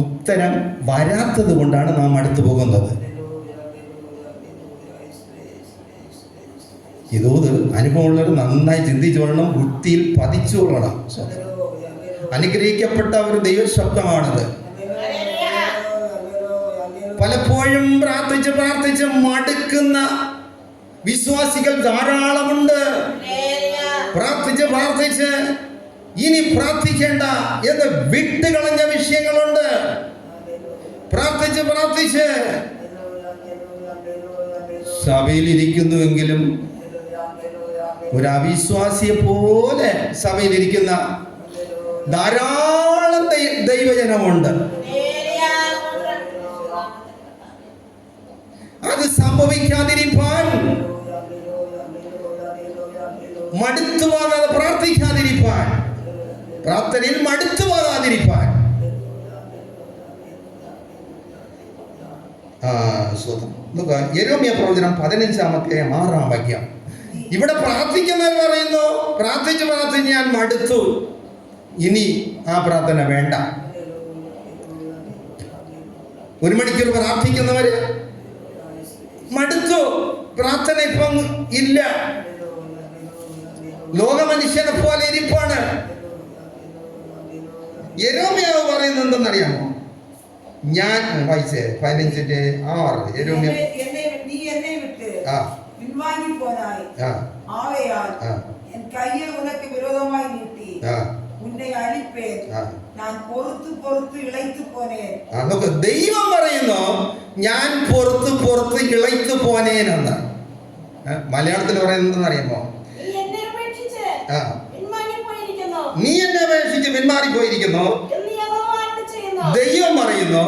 ഉത്തരം വരാത്തത് കൊണ്ടാണ് നാം മടുത്തു പോകുന്നത്. ഇതോത് അനുഭവമുള്ളവർ നന്നായി ചിന്തിച്ചു കൊള്ളണം, വൃത്തിയിൽ പതിച്ചു കൊള്ളണം. അനുഗ്രഹിക്കപ്പെട്ട ഒരു ദൈവശബ്ദമാണത്. പലപ്പോഴും പ്രാർത്ഥിച്ച് മടുക്കുന്ന വിശ്വാസികൾ ധാരാളമുണ്ട്. പ്രാർത്ഥിച്ച് ഇനി പ്രാർത്ഥിക്കേണ്ട എന്ന് വിട്ടുകളഞ്ഞ വിഷയങ്ങളുണ്ട്. പ്രാർത്ഥിച്ച് സഭയിലിരിക്കുന്നുവെങ്കിലും ഒരു അവിശ്വാസിയെ പോലെ സഭയിലിരിക്കുന്ന ധാരാളം ദൈവജനമുണ്ട്. അത് സംഭവിക്കാതിരിക്കാൻ, മടുത്തു പോകാതെ പ്രാർത്ഥിക്കാതിരിക്കാൻ, പ്രാർത്ഥനയിൽ മടുത്തു പോകാതിരിക്കാൻ. യെരമ്യാ പ്രവചനം 15-ാം അധ്യായം 6-ാം വാക്യം. ഇവിടെ പ്രാർത്ഥിക്കുന്നവർ പറയുന്നു, പ്രാർത്ഥിച്ച് ഞാൻ മടുത്തു, ഇനി ആ പ്രാർത്ഥന വേണ്ട. 1 മണിക്കൂർ പ്രാർത്ഥിക്കുന്നവര് മടുത്തു, പ്രാർത്ഥന ഇപ്പം ഇല്ല, ലോകമനുഷ്യനെ പോലെ ഇരിപ്പാണ്. യെരമ്യാവ് പറയുന്നത് എന്തെന്നറിയാമോ? ഞാൻ വായിച്ചേ 15:6. യെരമ്യാ ദൈവം പറയുന്നു ഞാൻ പൊറുത്ത് ഇളയ്ത്തു പോനേനെന്ന്. മലയാളത്തിൽ പറയുന്നത് അറിയാമോ? നീ എന്നെ അപേക്ഷിച്ച് പിന്മാറിപ്പോയിരിക്കുന്നു. ദൈവം പറയുന്നു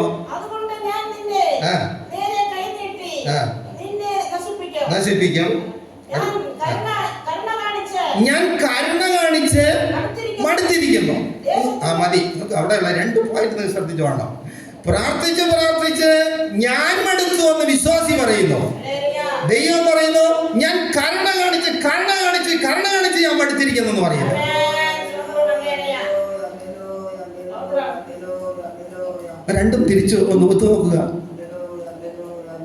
നശിപ്പിക്കും. ഞാൻ കരുണ കാണിച്ച് മടുത്തിരിക്കുന്നു. മതി. അവിടെയുള്ള 2 പോയിന്റ് ശ്രദ്ധിച്ചു വേണം. പ്രാർത്ഥിച്ച് ഞാൻ മടുത്തു എന്ന് വിശ്വാസി പറയുന്നു. ദൈവം പറയുന്നു ഞാൻ കരുണ കാണിച്ച് ഞാൻ മടുത്തിരിക്കുന്നു എന്ന് പറയുന്നു. രണ്ടും തിരിച്ചു ഒന്ന് ഒത്തു നോക്കുക.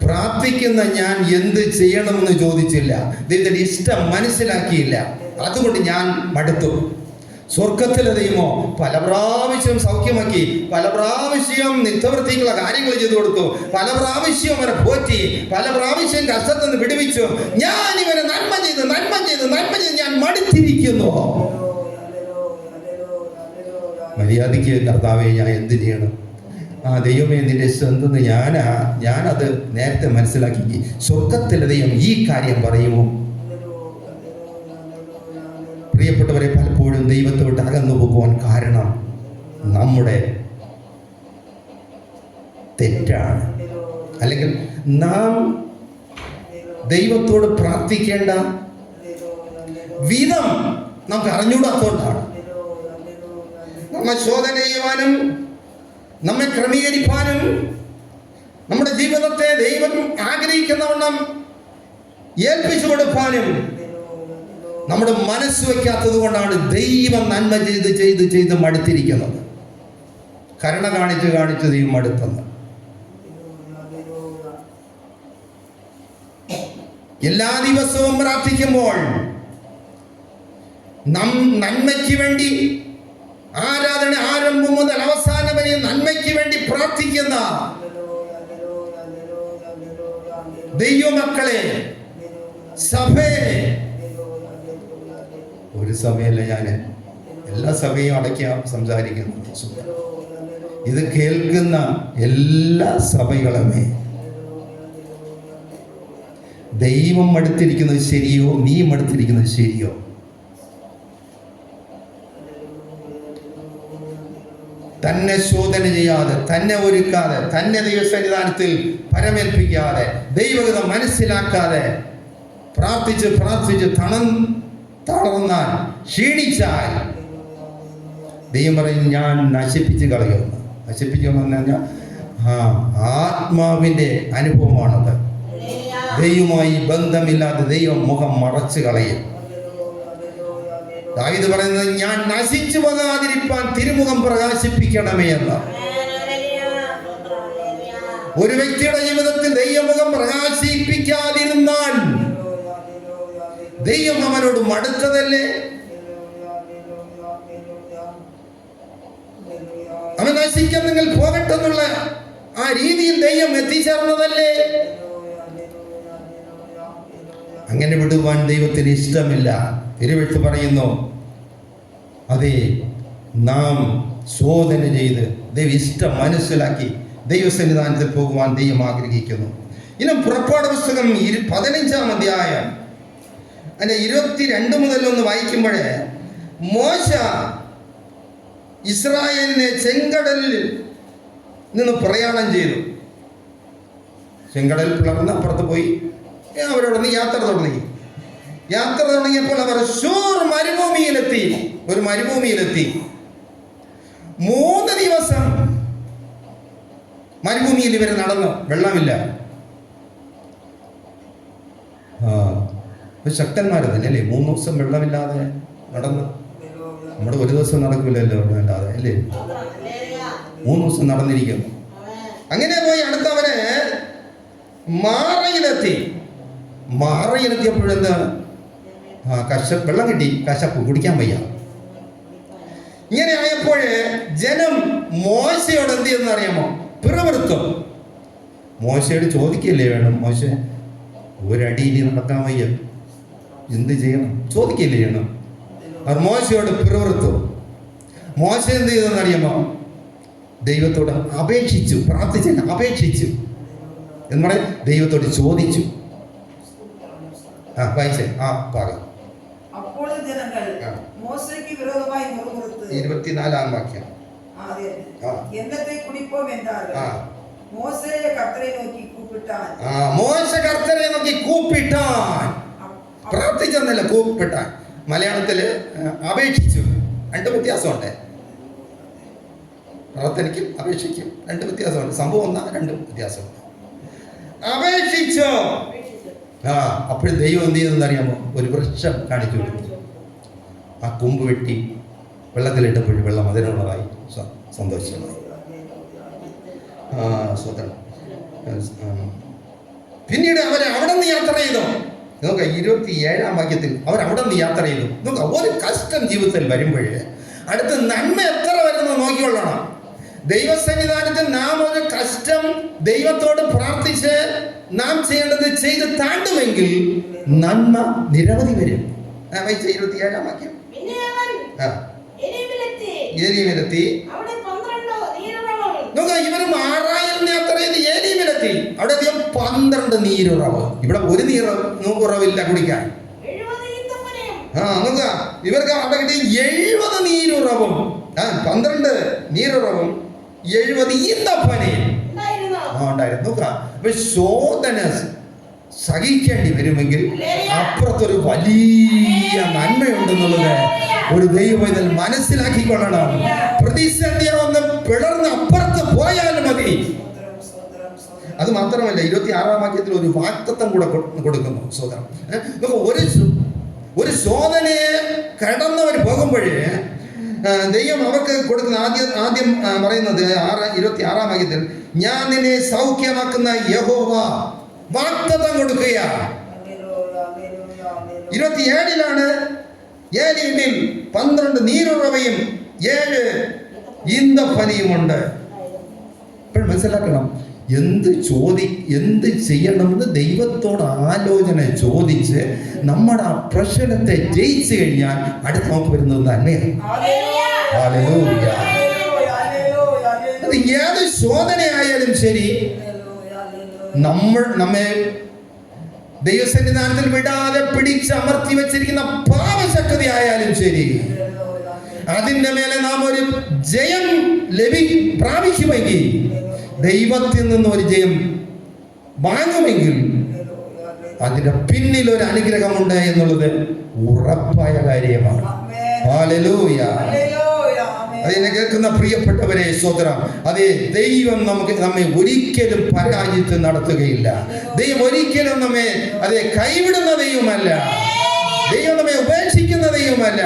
പ്രാർത്ഥിക്കുന്ന ഞാൻ എന്ത് ചെയ്യണമെന്ന് ചോദിച്ചില്ല, ദൈവത്തിന്റെ ഇഷ്ടം മനസ്സിലാക്കിയില്ല, അതുകൊണ്ട് ഞാൻ മടുത്തു. സ്വർഗത്തിലെ ദൈവമോ പല പ്രാവശ്യം സൗഖ്യമാക്കി, പല പ്രാവശ്യം നിത്യവൃത്തിക്കുള്ള കാര്യങ്ങൾ ചെയ്തു കൊടുത്തു, പല പ്രാവശ്യം അവരെ പോറ്റി, പല പ്രാവശ്യം കഷ്ടത്തിൽ നിന്ന് വിടുവിച്ചു. ഞാൻ ഇവരെ നന്മ ചെയ്ത് ഞാൻ മടുത്തിരിക്കുന്നു. മര്യാദയ്ക്ക് കർത്താവെ ഞാൻ എന്ത് ചെയ്യണം? ദൈവമേ നിന്റെ എന്തെന്ന് ഞാനത് നേരത്തെ മനസ്സിലാക്കി. സ്വർഗത്തിലെ ദൈവം ഈ കാര്യം പറയുമോ? പ്രിയപ്പെട്ടവരെ, പലപ്പോഴും ദൈവത്തോട്ട് അകന്നു പോകുവാൻ കാരണം നമ്മുടെ തെറ്റാണ്. അല്ലെങ്കിൽ നാം ദൈവത്തോട് പ്രാർത്ഥിക്കേണ്ട വിധം നമുക്ക് അറിഞ്ഞുകൂടാത്തോണ്ടാണ്. നമ്മെ ശോധന ചെയ്യുവാനും നമ്മെ ക്രമീകരിക്കാനും നമ്മുടെ ജീവിതത്തെ ദൈവം ആഗ്രഹിക്കുന്നവണ്ണം ഏൽപ്പിച്ചു കൊടുക്കാനും നമ്മുടെ മനസ്സ് വയ്ക്കാത്തത് കൊണ്ടാണ് ദൈവം നന്മ ചെയ്ത് മടുത്തിരിക്കുന്നത്. കരുണ കാണിച്ച് ദൈവം മടുത്തുന്നത്. എല്ലാ ദിവസവും പ്രാർത്ഥിക്കുമ്പോൾ നന്മയ്ക്ക് വേണ്ടി ആരാധന ആരംഭം മുതൽ അവസാനം വരെ നന്മയ്ക്ക് വേണ്ടി പ്രാർത്ഥിക്കുന്ന ദൈവമക്കളെ, സഭയെ, ഒരു സഭയല്ല, ഞാൻ എല്ലാ സഭയും അടയ്ക്കാ സംസാരിക്കുന്നു. ഇത് കേൾക്കുന്ന എല്ലാ സഭകളുമേ, ദൈവം മടുത്തിരിക്കുന്നത് ശരിയോ നീ മടുത്തിരിക്കുന്നത് ശരിയോ? തന്നെ ശോധന ചെയ്യാതെ, തന്നെ ഒരുക്കാതെ, തന്നെ ദൈവസന്നിധാനത്തിൽ പരമേൽപ്പിക്കാതെ, ദൈവഗതം മനസ്സിലാക്കാതെ പ്രാർത്ഥിച്ച് തളർന്നാൽ, ക്ഷീണിച്ചാൽ ദൈവം പറയും ഞാൻ നശിപ്പിച്ച് കളയുമെന്ന്. നശിപ്പിക്കുമെന്ന് പറഞ്ഞാൽ ആത്മാവിൻ്റെ അനുഭവമാണത്. ദൈവവുമായി ബന്ധമില്ലാതെ ദൈവം മുഖം മറച്ചു കളയും. ദാവീദ് പറയുന്നത് ഞാൻ നശിച്ചു പോകാതിരിപ്പാൻ തിരുമുഖം പ്രകാശിപ്പിക്കണമേ എന്ന്. ഒരു വ്യക്തിയുടെ ജീവിതത്തിൽ ദൈവമുഖം പ്രകാശിപ്പിക്കാതിരുന്നാൽ ദൈവം അവനോട് മടുത്തതല്ലേ? അവൻ നശിക്കാൻ നിങ്ങൾ പോകട്ടെന്നുള്ള ആ രീതിയിൽ ദൈവം എത്തിച്ചേർന്നതല്ലേ? അങ്ങനെ വിടുവാൻ ദൈവത്തിന് ഇഷ്ടമില്ല. തിരുവെഴുത്ത് പറയുന്നു, അതെ, നാം ശോധന ചെയ്ത് ദൈവ ഇഷ്ടം മനസ്സിലാക്കി ദൈവസന്നിധാനത്തിൽ പോകുവാൻ ദൈവം ആഗ്രഹിക്കുന്നു. ഇനി പുറപ്പാട് പുസ്തകം 15-ാം അധ്യായം അതിൻ്റെ 22 മുതൽ ഒന്ന് വായിക്കുമ്പോഴേ, മോശ ഇസ്രായേലിനെ ചെങ്കടലിൽ നിന്ന് പ്രയാണം ചെയ്തു. ചെങ്കടൽ പിളർന്ന് അപ്പുറത്ത് പോയി അവരോടൊന്ന് യാത്ര തുടങ്ങിയപ്പോൾ അവർ ശൂർ മരുഭൂമിയിലെത്തി. ഒരു മരുഭൂമിയിലെത്തി 3 ദിവസം മരുഭൂമിയിൽ ഇവർ നടന്നു. വെള്ളമില്ല. ശക്തന്മാർ തന്നെ അല്ലേ 3 ദിവസം വെള്ളമില്ലാതെ നടന്നു. നമ്മുടെ ഒരു ദിവസം നടക്കില്ലല്ലോ വെള്ളമില്ലാതെ, അല്ലേ? 3 ദിവസം നടന്നിരിക്കുന്നു. അങ്ങനെ പോയി അടുത്തവര് മാറയിലെത്തിയപ്പോഴെന്താണ്? വെള്ളം കിട്ടി, കശപ്പ്, കുടിക്കാൻ വയ്യ. ഇങ്ങനെ ആയപ്പോഴേ ജനം മോശയോട് എന്ത് ചെയ്യുന്ന അറിയാമോ? പിറവൃത്തം. മോശയോട് ചോദിക്കല്ലേ വേണം? മോശ ഒരടിയിൽ നടക്കാൻ വയ്യ, എന്ത് ചെയ്യണം? ചോദിക്കല്ലേ വേണം? അവർ മോശയോട് പിറവൃത്തം. മോശ എന്ത് ചെയ്തെന്ന് അറിയാമോ? ദൈവത്തോട് അപേക്ഷിച്ചു, അപേക്ഷിച്ചു എന്ന് പറയാൻ ദൈവത്തോട് ചോദിച്ചു. വായിച്ചേ പാകം. അപ്പോൾ ജനങ്ങൾ മോശയ്ക്ക് വിരോധമായി മുറുമുറുത്ത് 24-ാം വാക്യം. എന്നത്തെ കുടിപ്പോം എന്താണ്? മോശയെ കർത്തരെ നോക്കി കൂപ്പിട്ടാൻ. പ്രാർത്ഥിച്ചെന്നല്ല, കൂപ്പിട്ടാൻ. മലയാളത്തില് അപേക്ഷിച്ചു. 2 വ്യത്യാസമുണ്ട്. പ്രാർത്ഥനയ്ക്കും അപേക്ഷിക്കും 2 വ്യത്യാസമുണ്ട്. സംഭവം ഒന്നാ, 2 വ്യത്യാസമുണ്ട്. അപേക്ഷിച്ചോ. അപ്പോഴും ദൈവം എന്ത് ചെയ്തെന്ന് അറിയാമോ? ഒരു വൃക്ഷം കാണിച്ചു കൊടുത്തു. ആ കൊമ്പ് വെട്ടി വെള്ളത്തിലിട്ടപ്പോഴും വെള്ളം അതിനുള്ളതായി. സന്തോഷമായി. പിന്നീട് അവർ അവിടെ നിന്ന് യാത്ര ചെയ്തു. നോക്കാം 27-ാം വാക്യത്തിൽ അവർ അവിടെ നിന്ന് യാത്ര ചെയ്തു. നോക്കാം, ഒരു കഷ്ടം ജീവിതത്തിൽ വരുമ്പോഴേ അടുത്ത് നന്മ എത്ര വരുന്നു നോക്കിക്കൊള്ളണം. ദൈവസന്നിധാനത്തിൽ നാം ഒരു കഷ്ടം ദൈവത്തോട് പ്രാർത്ഥിച്ച് നാം ചെയ്യേണ്ടത് ചെയ്ത് താണ്ടുമെങ്കിൽ നന്മ നിരവധി വരും. 27 വാക്യം. ഏലീമിലെത്തി. ഇവർ മാറായിലിനെ അത്ര ഏലീമിലെത്തി. അവിടെ അധികം 12 നീരുറവ്. ഇവിടെ ഒരു നീരുറവില്ല കുടിക്കാൻ. നോക്കുക, ഇവർക്ക് അവിടെ കിട്ടിയ 70 നീരുറവും 12 നീരുറവും 70 ഈന്തപ്പനയും ഉണ്ടായിരുന്നു. നോക്കുക, അപ്പൊ ശോധന സഹിക്കേണ്ടി വരുമെങ്കിൽ അപ്പുറത്തൊരു വലിയ നന്മയുണ്ടെന്നുള്ളത് ഒരു ദൈവം മനസ്സിലാക്കിക്കൊള്ളണം. പ്രതിസന്ധിയാവുന്ന പിളർന്ന് അപ്പുറത്ത് പോയാൽ മതി. അത് മാത്രമല്ല 26 വാക്യത്തിൽ ഒരു വാഗ്ദത്തം കൂടെ കൊടുക്കുന്നു. സോദരം, ഒരു ശോധനയെ കടന്നവർ പോകുമ്പോഴേ ദൈവം അവർക്ക് കൊടുക്കുന്ന ആദ്യം പറയുന്നത് 26 വാക്യത്തിൽ, ഞാൻ നിന്നെ സൗഖ്യമാക്കുന്ന യഹോവ വാഗ്ദത്തം കൊടുക്കുക. 27 ഏലീമിൽ 12 നീരുറവയും 7 ഈന്തപ്പനയുമുണ്ട്. ഇപ്പോൾ മനസ്സിലാക്കണം, എന്ത് ചെയ്യണമെന്ന് ദൈവത്തോട് ആലോചന ചോദിച്ച് നമ്മുടെ ആ പ്രശ്നത്തെ ജയിച്ചു കഴിഞ്ഞാൽ അടുത്ത് നമുക്ക് വരുന്നത് നന്മയാണ്. അത് ഏത് ശോധനയായാലും ശരി, നമ്മെ ദൈവസന്നിധാനത്തിൽ വിടാതെ പിടിച്ചമർത്തി വെച്ചിരിക്കുന്ന പാപശക്തി ആയാലും ശരി, അതിന്റെ മേലെ നാം ഒരു ജയം പ്രാപിക്കുമെങ്കിൽ, ദൈവത്തിൽ നിന്ന് ഒരു ജയം വാങ്ങുമെങ്കിൽ അതിന്റെ പിന്നിൽ ഒരു അനുഗ്രഹമുണ്ട് എന്നുള്ളത് ഉറപ്പായ കാര്യമാണ്. ഹല്ലേലൂയ. അതിനെ കേൾക്കുന്ന പ്രിയപ്പെട്ടവരെ, സ്തോത്രം. അതെ, ദൈവം നമ്മെ ഒരിക്കലും പരാജയത്തിൽ നടത്തുകയില്ല. ദൈവം ഒരിക്കലും നമ്മെ കൈവിടുന്ന ദൈവമല്ല. ദൈവം നമ്മെ ഉപേക്ഷിക്കുന്ന ദൈവമല്ല.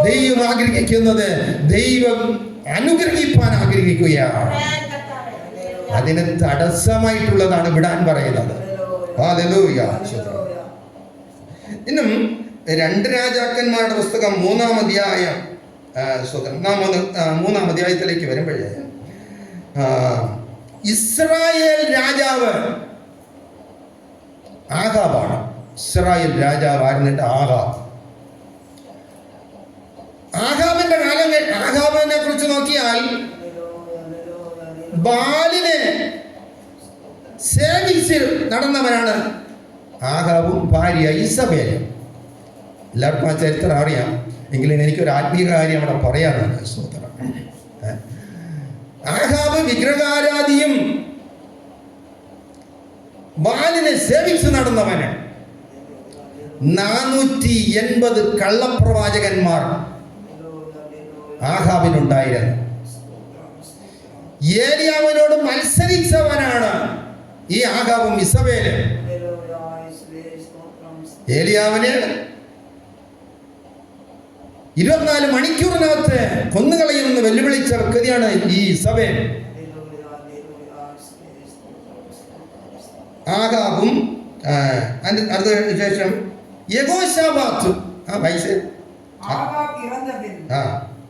ദൈവം ആഗ്രഹിക്കുന്നത്, ദൈവം അനുഗ്രഹിപ്പാൻ ആഗ്രഹിക്കുകയാണ്. അതിന് തടസ്സമായിട്ടുള്ളതാണ് വിടാൻ പറയുന്നത്. ഹല്ലേലൂയ. ഇന്നും 2 രാജാക്കന്മാരുടെ പുസ്തകം 3-ാം അധ്യായം, മൂന്നാം അധ്യായത്തിലേക്ക് വരുമ്പോഴേ ഇസ്രായേൽ രാജാവ് ആഹാബാണ്. ഇസ്രായേൽ രാജാവ് ആയിരുന്നിട്ട് ആഹാബിന്റെ കാലം. ആഹാബിനെ കുറിച്ച് നോക്കിയാൽ ബാലിനെ സേവിച്ച് നടന്നവനാണ് ആഹാബും ഭാര്യ ഇസബേലും. എല്ലാവർക്കും ആ ചരിത്രം അറിയാം. എങ്കിലും എനിക്കൊരു ആത്മീയ കാര്യം അവിടെ പറയാനുണ്ട്. സ്തോത്രം. ആഹാബ് വിഗ്രഹാരാധിയും ബാലിനെ സേവിച്ച് നടന്നവന്. 480 കള്ളപ്രവാചകന്മാർ ആഹാബിനുണ്ടായിരുന്നു. ഏലിയാവിനോട് മത്സരിച്ചവനാണ് ഈ ആഹാബും ഇസബേലും. ഏലിയാവിനെ 24 മണിക്കൂറിനകത്ത് കൊന്നുകളയുമെന്ന് വെല്ലുവിളിച്ച വ്യക്തിയാണ് ഈ ഇസബേൽ. ആഹാബും അതിനുശേഷം യഹോശാഫാത്ത്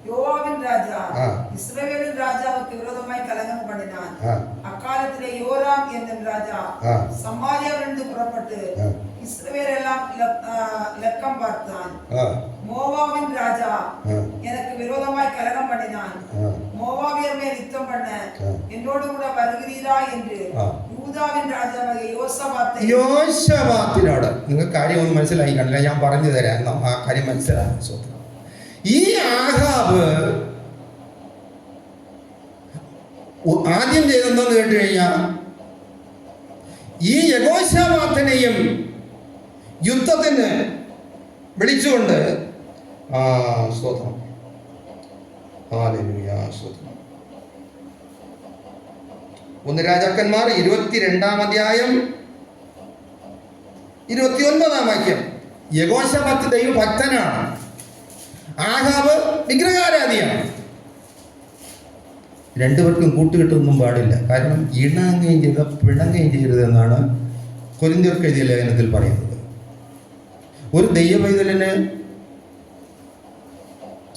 யோவாவின் ராஜா இஸ்ரவேலின் ராஜாவுக்கு விரோதமாய் கலகம் பண்ணினான். அக்காலத்திலே யோராம் என்னும் ராஜா சமாரியாவிலிருந்து புறப்பட்டு இஸ்ரவேல் எல்லாம் லக்கம் பார்த்தான். மோவாவின் ராஜா எனக்கு விரோதமாய் கலகம் பண்ணினான். மோவாவியர் மேல் யுத்தம் பண்ண என்னோடு கூட வருகிறீரா என்று യൂദാവിൻ രാജാവായ യോശാഫാത്തിനോട്, നിങ്ങൾക്ക് കാര്യം ഒന്നും മനസ്സിലായി കാണില്ല, ഞാൻ പറഞ്ഞു തരാം. ആ കാര്യം മനസ്സിലായി. ഈ ആഹാബ് ആദ്യം ചെയ്തെന്നു കേട്ടു കഴിഞ്ഞാൽ, ഈ യഹോശാഫാത്തിനെയും യുദ്ധത്തിന് വിളിച്ചുകൊണ്ട് സ്തോത്രം. ഹല്ലേലൂയ. സ്തോത്രം. 1 രാജാക്കന്മാർ 22-ാം അധ്യായം 29-ാം വാക്യം. യഹോശാഫാത്ത് ദൈവഭക്തനാണ്, ആഹാബ് വിഗ്രഹാരാധിയാണ്. രണ്ടുപേർക്കും കൂട്ടുകെട്ടൊന്നും പാടില്ല. കാരണം ഇണങ്ങുകയും ചെയ്ത പിണങ്ങുകയും ചെയ്യരുതെന്നാണ് കൊരിന്ത്യർക്ക് എഴുതിയ ലേഖനത്തിൽ പറയുന്നത്. ഒരു ദൈവപൈതലിന്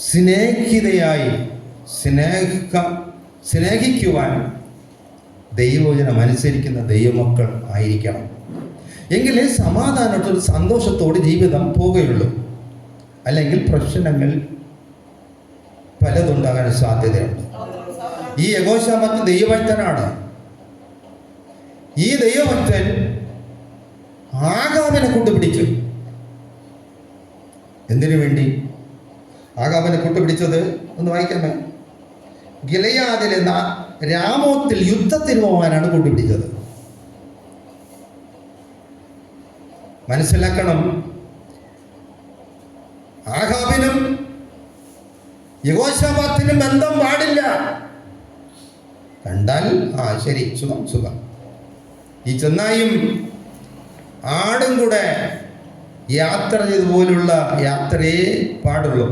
സ്നേഹിതയായി സ്നേഹിക്കുവാൻ ദൈവവചനം അനുസരിക്കുന്ന ദൈവമക്കൾ ആയിരിക്കണം. എങ്കിലേ സമാധാനത്തോട് സന്തോഷത്തോട് ജീവിതം പോവുകയുള്ളൂ. അല്ലെങ്കിൽ പ്രശ്നങ്ങൾ പലതുണ്ടാകാൻ സാധ്യതയുണ്ട്. ഈ യഹോശാഫാത്ത് ദൈവഭക്തനാണ്. ഈ ദൈവഭക്തൻ ആഹാബിനെ കൂട്ടുപിടിച്ചു. എന്തിനു വേണ്ടി ആഹാബിനെ കൂട്ടുപിടിച്ചത്? ഒന്ന് വായിക്കാമേ. ഗിലെയാദിലെ രാമോത്തിൽ യുദ്ധത്തിന് പോകാനാണ് കൂട്ടുപിടിച്ചത്. മനസ്സിലാക്കണം, ആഹാബിനും യഹോശാഫാത്തിനും ബന്ധം പാടില്ല. കണ്ടാൽ ശരി, സുഖം. ഈ ചെന്നായും ആടും കൂടെ യാത്ര ചെയ്തുപോലുള്ള യാത്രയെ പാടുള്ളൂ.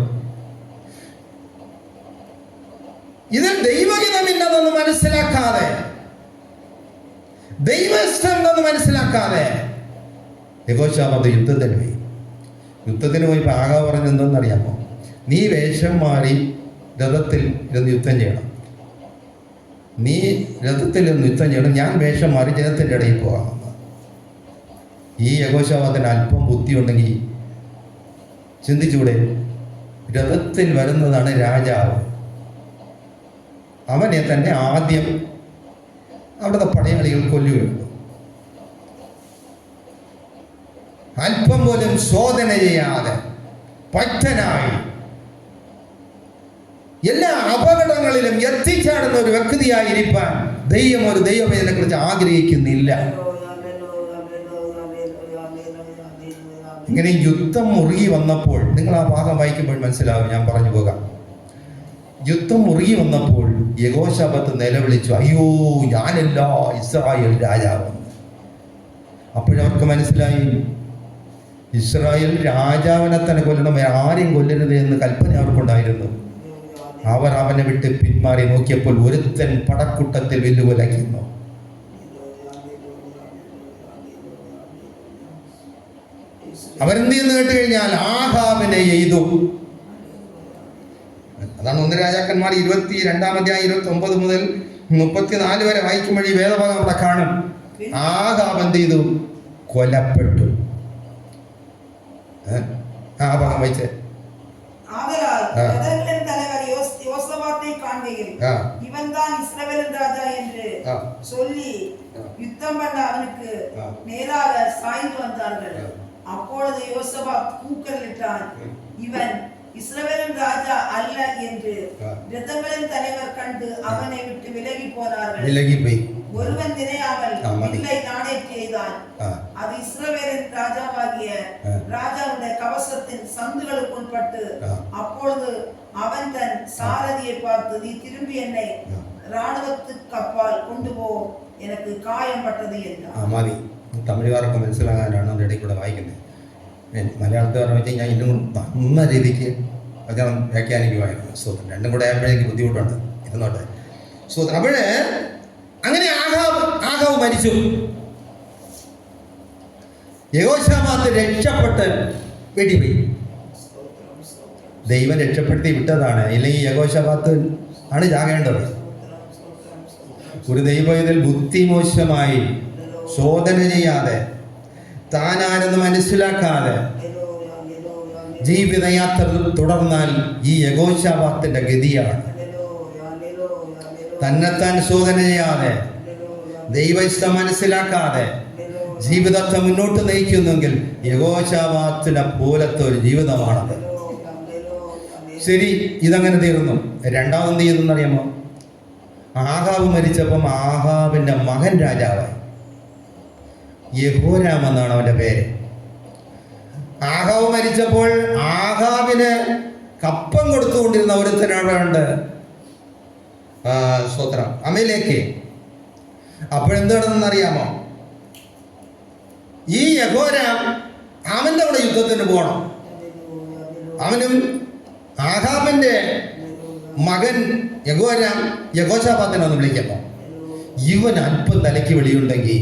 ഇതിൽ ദൈവഹിതമില്ലെന്ന് മനസ്സിലാക്കാതെ, ദൈവഇഷ്ടമെന്ന് മനസ്സിലാക്കാതെ യഹോശാഫാത്ത് യുദ്ധത്തിന് പോയി ആഹാബ് പറഞ്ഞത് എന്തെന്നറിയാമോ? നീ വേഷം മാറി രഥത്തിൽ ഇരുന്ന് യുദ്ധം ചെയ്യണം. ഞാൻ വേഷം മാറി ജനത്തിൻ്റെ ഇടയിൽ പോകാമെന്ന്. ഈ യഹോശാഫാത്തിന് അല്പം ബുദ്ധിയുണ്ടെങ്കിൽ ചിന്തിച്ചൂടെ? രഥത്തിൽ വരുന്നതാണ് രാജാവ്. അവനെ തന്നെ ആദ്യം അവിടുത്തെ പടയാളികൾ കൊല്ലുകയുള്ളൂ. അല്പം പോലും ശോധന ചെയ്യാതെ പറ്റനായി എല്ലാ അപകടങ്ങളിലും എത്തിച്ചാടുന്ന ഒരു വ്യക്തിയായിരിക്കാൻ ദൈവം ഒരു ദൈവവേദനെ കുറിച്ച് ആഗ്രഹിക്കുന്നില്ല. ഇങ്ങനെ യുദ്ധം മുറുകി വന്നപ്പോൾ, നിങ്ങൾ ആ ഭാഗം വായിക്കുമ്പോൾ മനസ്സിലാവും, ഞാൻ പറഞ്ഞു പോകാം. യുദ്ധം മുറുകി വന്നപ്പോൾ യഹോശാഫാത്ത് നിലവിളിച്ചു, അയ്യോ ഞാനല്ല ഇസ്രായേൽ രാജാവ്. അപ്പോഴവർക്ക് മനസ്സിലായി, ഇസ്രായേൽ രാജാവിനെ തന്നെ കൊല്ലണം, ആരെയും കൊല്ലരുത് എന്ന് കൽപ്പന അവർക്കുണ്ടായിരുന്നു. അവർ അവനെ വിട്ട് പിന്മാറി നോക്കിയപ്പോൾ ഒരുത്തൻ പടക്കൂട്ടത്തിൽ വെല്ലുവിളിക്കുന്നു. അവരെന്ത് ചെയ്യുന്നു കേട്ട് കഴിഞ്ഞാൽ ആഹാബിനെ എയ്തു. അതാണ് 1 രാജാക്കന്മാർ 22-ാം അധ്യായം 29 മുതൽ 34 വരെ വായിക്കുമ്പോൾ ഈ വേദഭാഗം അവിടെ കാണും. ആഹാബ് എന്ത് ചെയ്തു? കൊലപ്പെട്ടു. ആ ഭാഗം വായിച്ചേ. இவன் தான் இஸ்ரவேலின் ராஜா என்று சொல்லி யுத்தம் பண்ண அவனுக்கு நேராக சாய்ந்து வந்தார்கள். அப்பொழுது யோசபாத் கூக்குரலிட்டான், இவன் இஸ்ரவேலின் ராஜா அல்ல என்று. ரதங்களின் தலைவர் கண்டு அவனை விட்டு விலகி போனார்கள். ஒருவன் நினையாமல் வில்லை நானே செய்தான். அது இஸ்ரவேலின் ராஜாவாகிய ராஜாவுடைய கவசத்தின் சந்துகளுக்குள் பட்டு. அப்பொழுது அவன் தன் சாரதியை பார்த்து, நீ திரும்பி என்னை ராணுவத்துக்கு அப்பால் கொண்டு പോ, எனக்கு காயம் பட்டது என்றான். മതി, തമിഴുകാരൊക്കെ മനസ്സിലാകാനാണ് അതിൻ്റെ ഇടയിൽ കൂടെ വായിക്കുന്നത്. മലയാളത്തിൽ പറഞ്ഞു വെച്ചാൽ ഞാൻ ഇന്നും നല്ല രീതിക്ക് ഞാൻ വ്യാഖ്യാനിക്കുവായിരുന്നു. സ്തോത്രം. രണ്ടും കൂടെ ആയപ്പോഴേക്ക് ബുദ്ധിമുട്ടുണ്ട്. ഇരുന്നോട്ടെ. സ്തോത്രം. അപ്പോഴേ അങ്ങനെ ആഹാബ് മരിച്ചു. യഹോശാഫാത്ത് രക്ഷപ്പെട്ട് വെടിപോയി. ദൈവം രക്ഷപ്പെടുത്തി വിട്ടതാണ്. ഇല്ലെങ്കിൽ യഹോശാഫാത്ത് ആണ് ചാകേണ്ടത്. ഒരു ദൈവത്തിൽ ബുദ്ധിമോശമായി ശോധന ചെയ്യാതെ, താനാരെന്ന് മനസ്സിലാക്കാതെ ജീവിതയാത്ര തുടർന്നാൽ ഈ യഹോശാഫാത്തിന്റെ ഗതിയാണ്. തന്നെത്താൻ ശോധന ചെയ്യാതെ, ദൈവഇഷ്ടം മനസ്സിലാക്കാതെ ജീവിതത്തെ മുന്നോട്ട് നയിക്കുന്നെങ്കിൽ യഹോശാഫാത്തിനെ പോലത്തെ ഒരു ജീവിതമാണത്. ശരി, ഇതങ്ങനെ തീർന്നു. രണ്ടാമത് ചെയ്യുന്നറിയാമോ? ആഹാബ് മരിച്ചപ്പം ആഹാബിന്റെ മകൻ രാജാവായി. യഹോരാം എന്നാണ് അവന്റെ പേര്. ആഹാബ് മരിച്ചപ്പോൾ ആഹാബിന് കപ്പം കൊടുത്തുകൊണ്ടിരുന്ന ഒരുത്തനവിടെ സ്വത്രം അമയിലേക്ക്. അപ്പോഴെന്താണെന്നറിയാമോ? ഈ യഹോരാം അവന്റെ അവിടെ യുദ്ധത്തിന് പോകണം. അവനും ആഹാബിന്റെ മകൻ യഹോരാം യഹോശാഫാത്തിനൊന്ന് വിളിക്കണം. ഇവൻ അല്പം തലയ്ക്ക് വെളിയുണ്ടെങ്കിൽ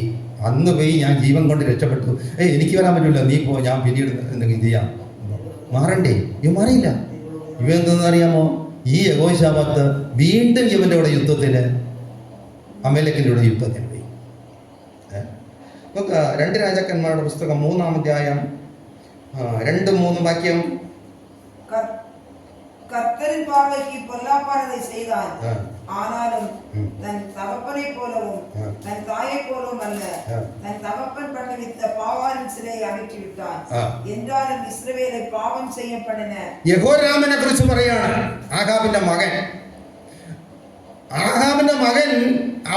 അന്ന് പോയി ഞാൻ ജീവൻ കൊണ്ട് രക്ഷപ്പെട്ടു, എനിക്ക് വരാൻ പറ്റില്ല, നീ പോ, ഞാൻ പിന്നീട് എന്തെങ്കിലും ചെയ്യാം. മാറണ്ടേ? ഇവ മാറിയില്ല. ഇവ എന്തെന്നറിയാമോ? ഈ യഹോശാഫാത്ത് വീണ്ടും ഇവന്റെ കൂടെ യുദ്ധത്തിന്, അമേലെക്കിന്റെ കൂടെ യുദ്ധത്തിന് പോയി. നമുക്ക് 2 രാജാക്കന്മാരുടെ പുസ്തകം 3-ാം അധ്യായം 2-3 വാക്യം. கர்த்தரின் பார்வைக்கு பொல்லாப்பானதை செய்தான், ஆனாலும் தன் தகப்பனை போலவும் தன் தாயை போலவும் அல்ல, தன் தகப்பன் பண்ணுவித்த பாவாரின் சிலையை அகற்றி விட்டான். என்றாலும் இஸ்ரவேலை பாவம் செய்ய பண்ணின യഹോരാമിനെ കുറിച്ച് പറയാണ്. ആഹാബിന്റെ മകൻ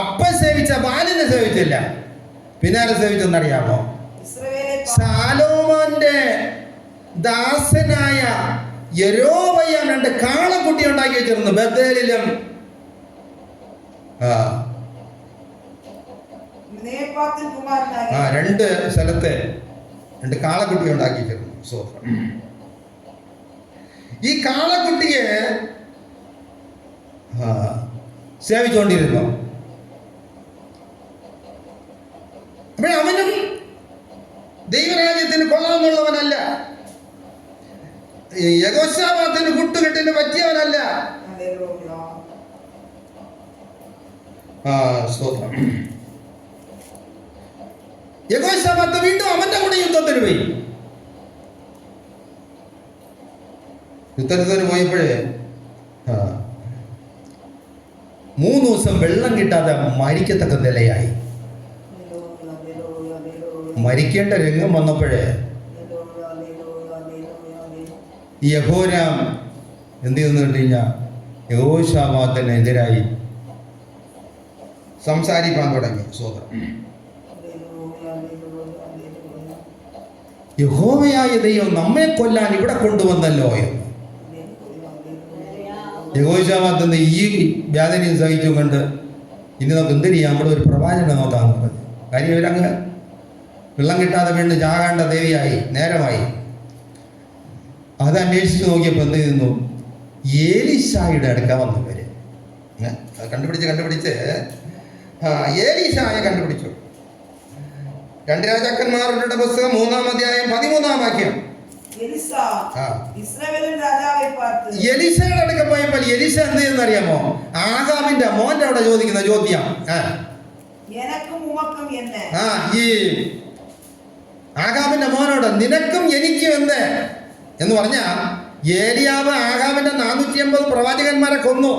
അപ്പൻ സേവിച്ച ബാലിനെ സേവിച്ചില്ല. പിന്നാലെ സേവിച്ചെന്നറിയാമോ? ഇസ്രവേലെ ശലോമോന്റെ ദാസനായ യൊരോബയാം 2 കാളക്കുട്ടി ഉണ്ടാക്കി വെച്ചിരുന്നു ബേഥേലിലും. നേബാത്തിൻ കുമാരനായ 2 സ്ഥലത്തെ 2 കാളക്കുട്ടി ഉണ്ടാക്കി വെച്ചിരുന്നു. ഈ കാളക്കുട്ടിയെ സേവിച്ചുകൊണ്ടിരുന്നു. അവനും ദൈവരാജ്യത്തിന് കൊള്ളാമെന്നുള്ളവനല്ല, യഹോശാഫാത്തിന് കൂട്ടുകെട്ടിന് പറ്റിയവനല്ല. സ്തോത്രം. യഹോശാഫാത്ത് വീണ്ടും അവന്റെ കൂടെ യുദ്ധത്തിന് പോയി. യുദ്ധത്തിന് പോയപ്പോഴേ 3 ദിവസം വെള്ളം കിട്ടാതെ മരിക്കത്തക്ക നിലയായി. മരിക്കേണ്ട രംഗം വന്നപ്പോഴേ യഹോരാം എന്ത് ചെയ്തെന്ന് കണ്ടു കഴിഞ്ഞാൽ യഹോശാഫാത്തിനെതിരായി സംസാരിക്കാൻ തുടങ്ങി. സ്വതന്ത്രം. യഹോവയായ ദൈവം നമ്മെ കൊല്ലാൻ ഇവിടെ കൊണ്ടുവന്നല്ലോ എന്ന് യഹോശാഫാത്ത് ഈ വ്യാധനയും സഹിച്ചു കൊണ്ട് ഇനി നമുക്ക് എന്ത് ചെയ്യാം, നമ്മുടെ ഒരു പ്രവാചകനെ നോക്കാമെന്ന് പറഞ്ഞു. കാര്യം ഇവരങ്ങ് വെള്ളം കിട്ടാതെ വീണ്ടും ചാകാണ്ട ദേവിയായി നേരമായി. അത് അന്വേഷിച്ച് നോക്കിയപ്പോൾ എന്ത് ചെയ്യുന്നു, ഏലീശായുടെ അടുക്ക വന്നവര് കണ്ടുപിടിച്ച് ഏലീശായെ കണ്ടുപിടിച്ചു. 2 രാജാക്കന്മാരുടെ പുസ്തകം 3-ാം അധ്യായം 13-ാം വാക്യം. എലീശയുടെ അടുക്ക പോയപ്പോൾ എലീശ എന്ത് ചെയ്യുന്നറിയാമോ? ആഹാബിന്റെ മോന്റെ അവിടെ ചോദിക്കുന്ന ചോദ്യം, ഈ ആഹാബിന്റെ മോനോട് നിനക്കും എനിക്കും എന്ത് എന്ന് പറഞ്ഞ ഏലിയാവ് ആഹാബിന്റെ 450 പ്രവാചകന്മാരെ കൊന്നു.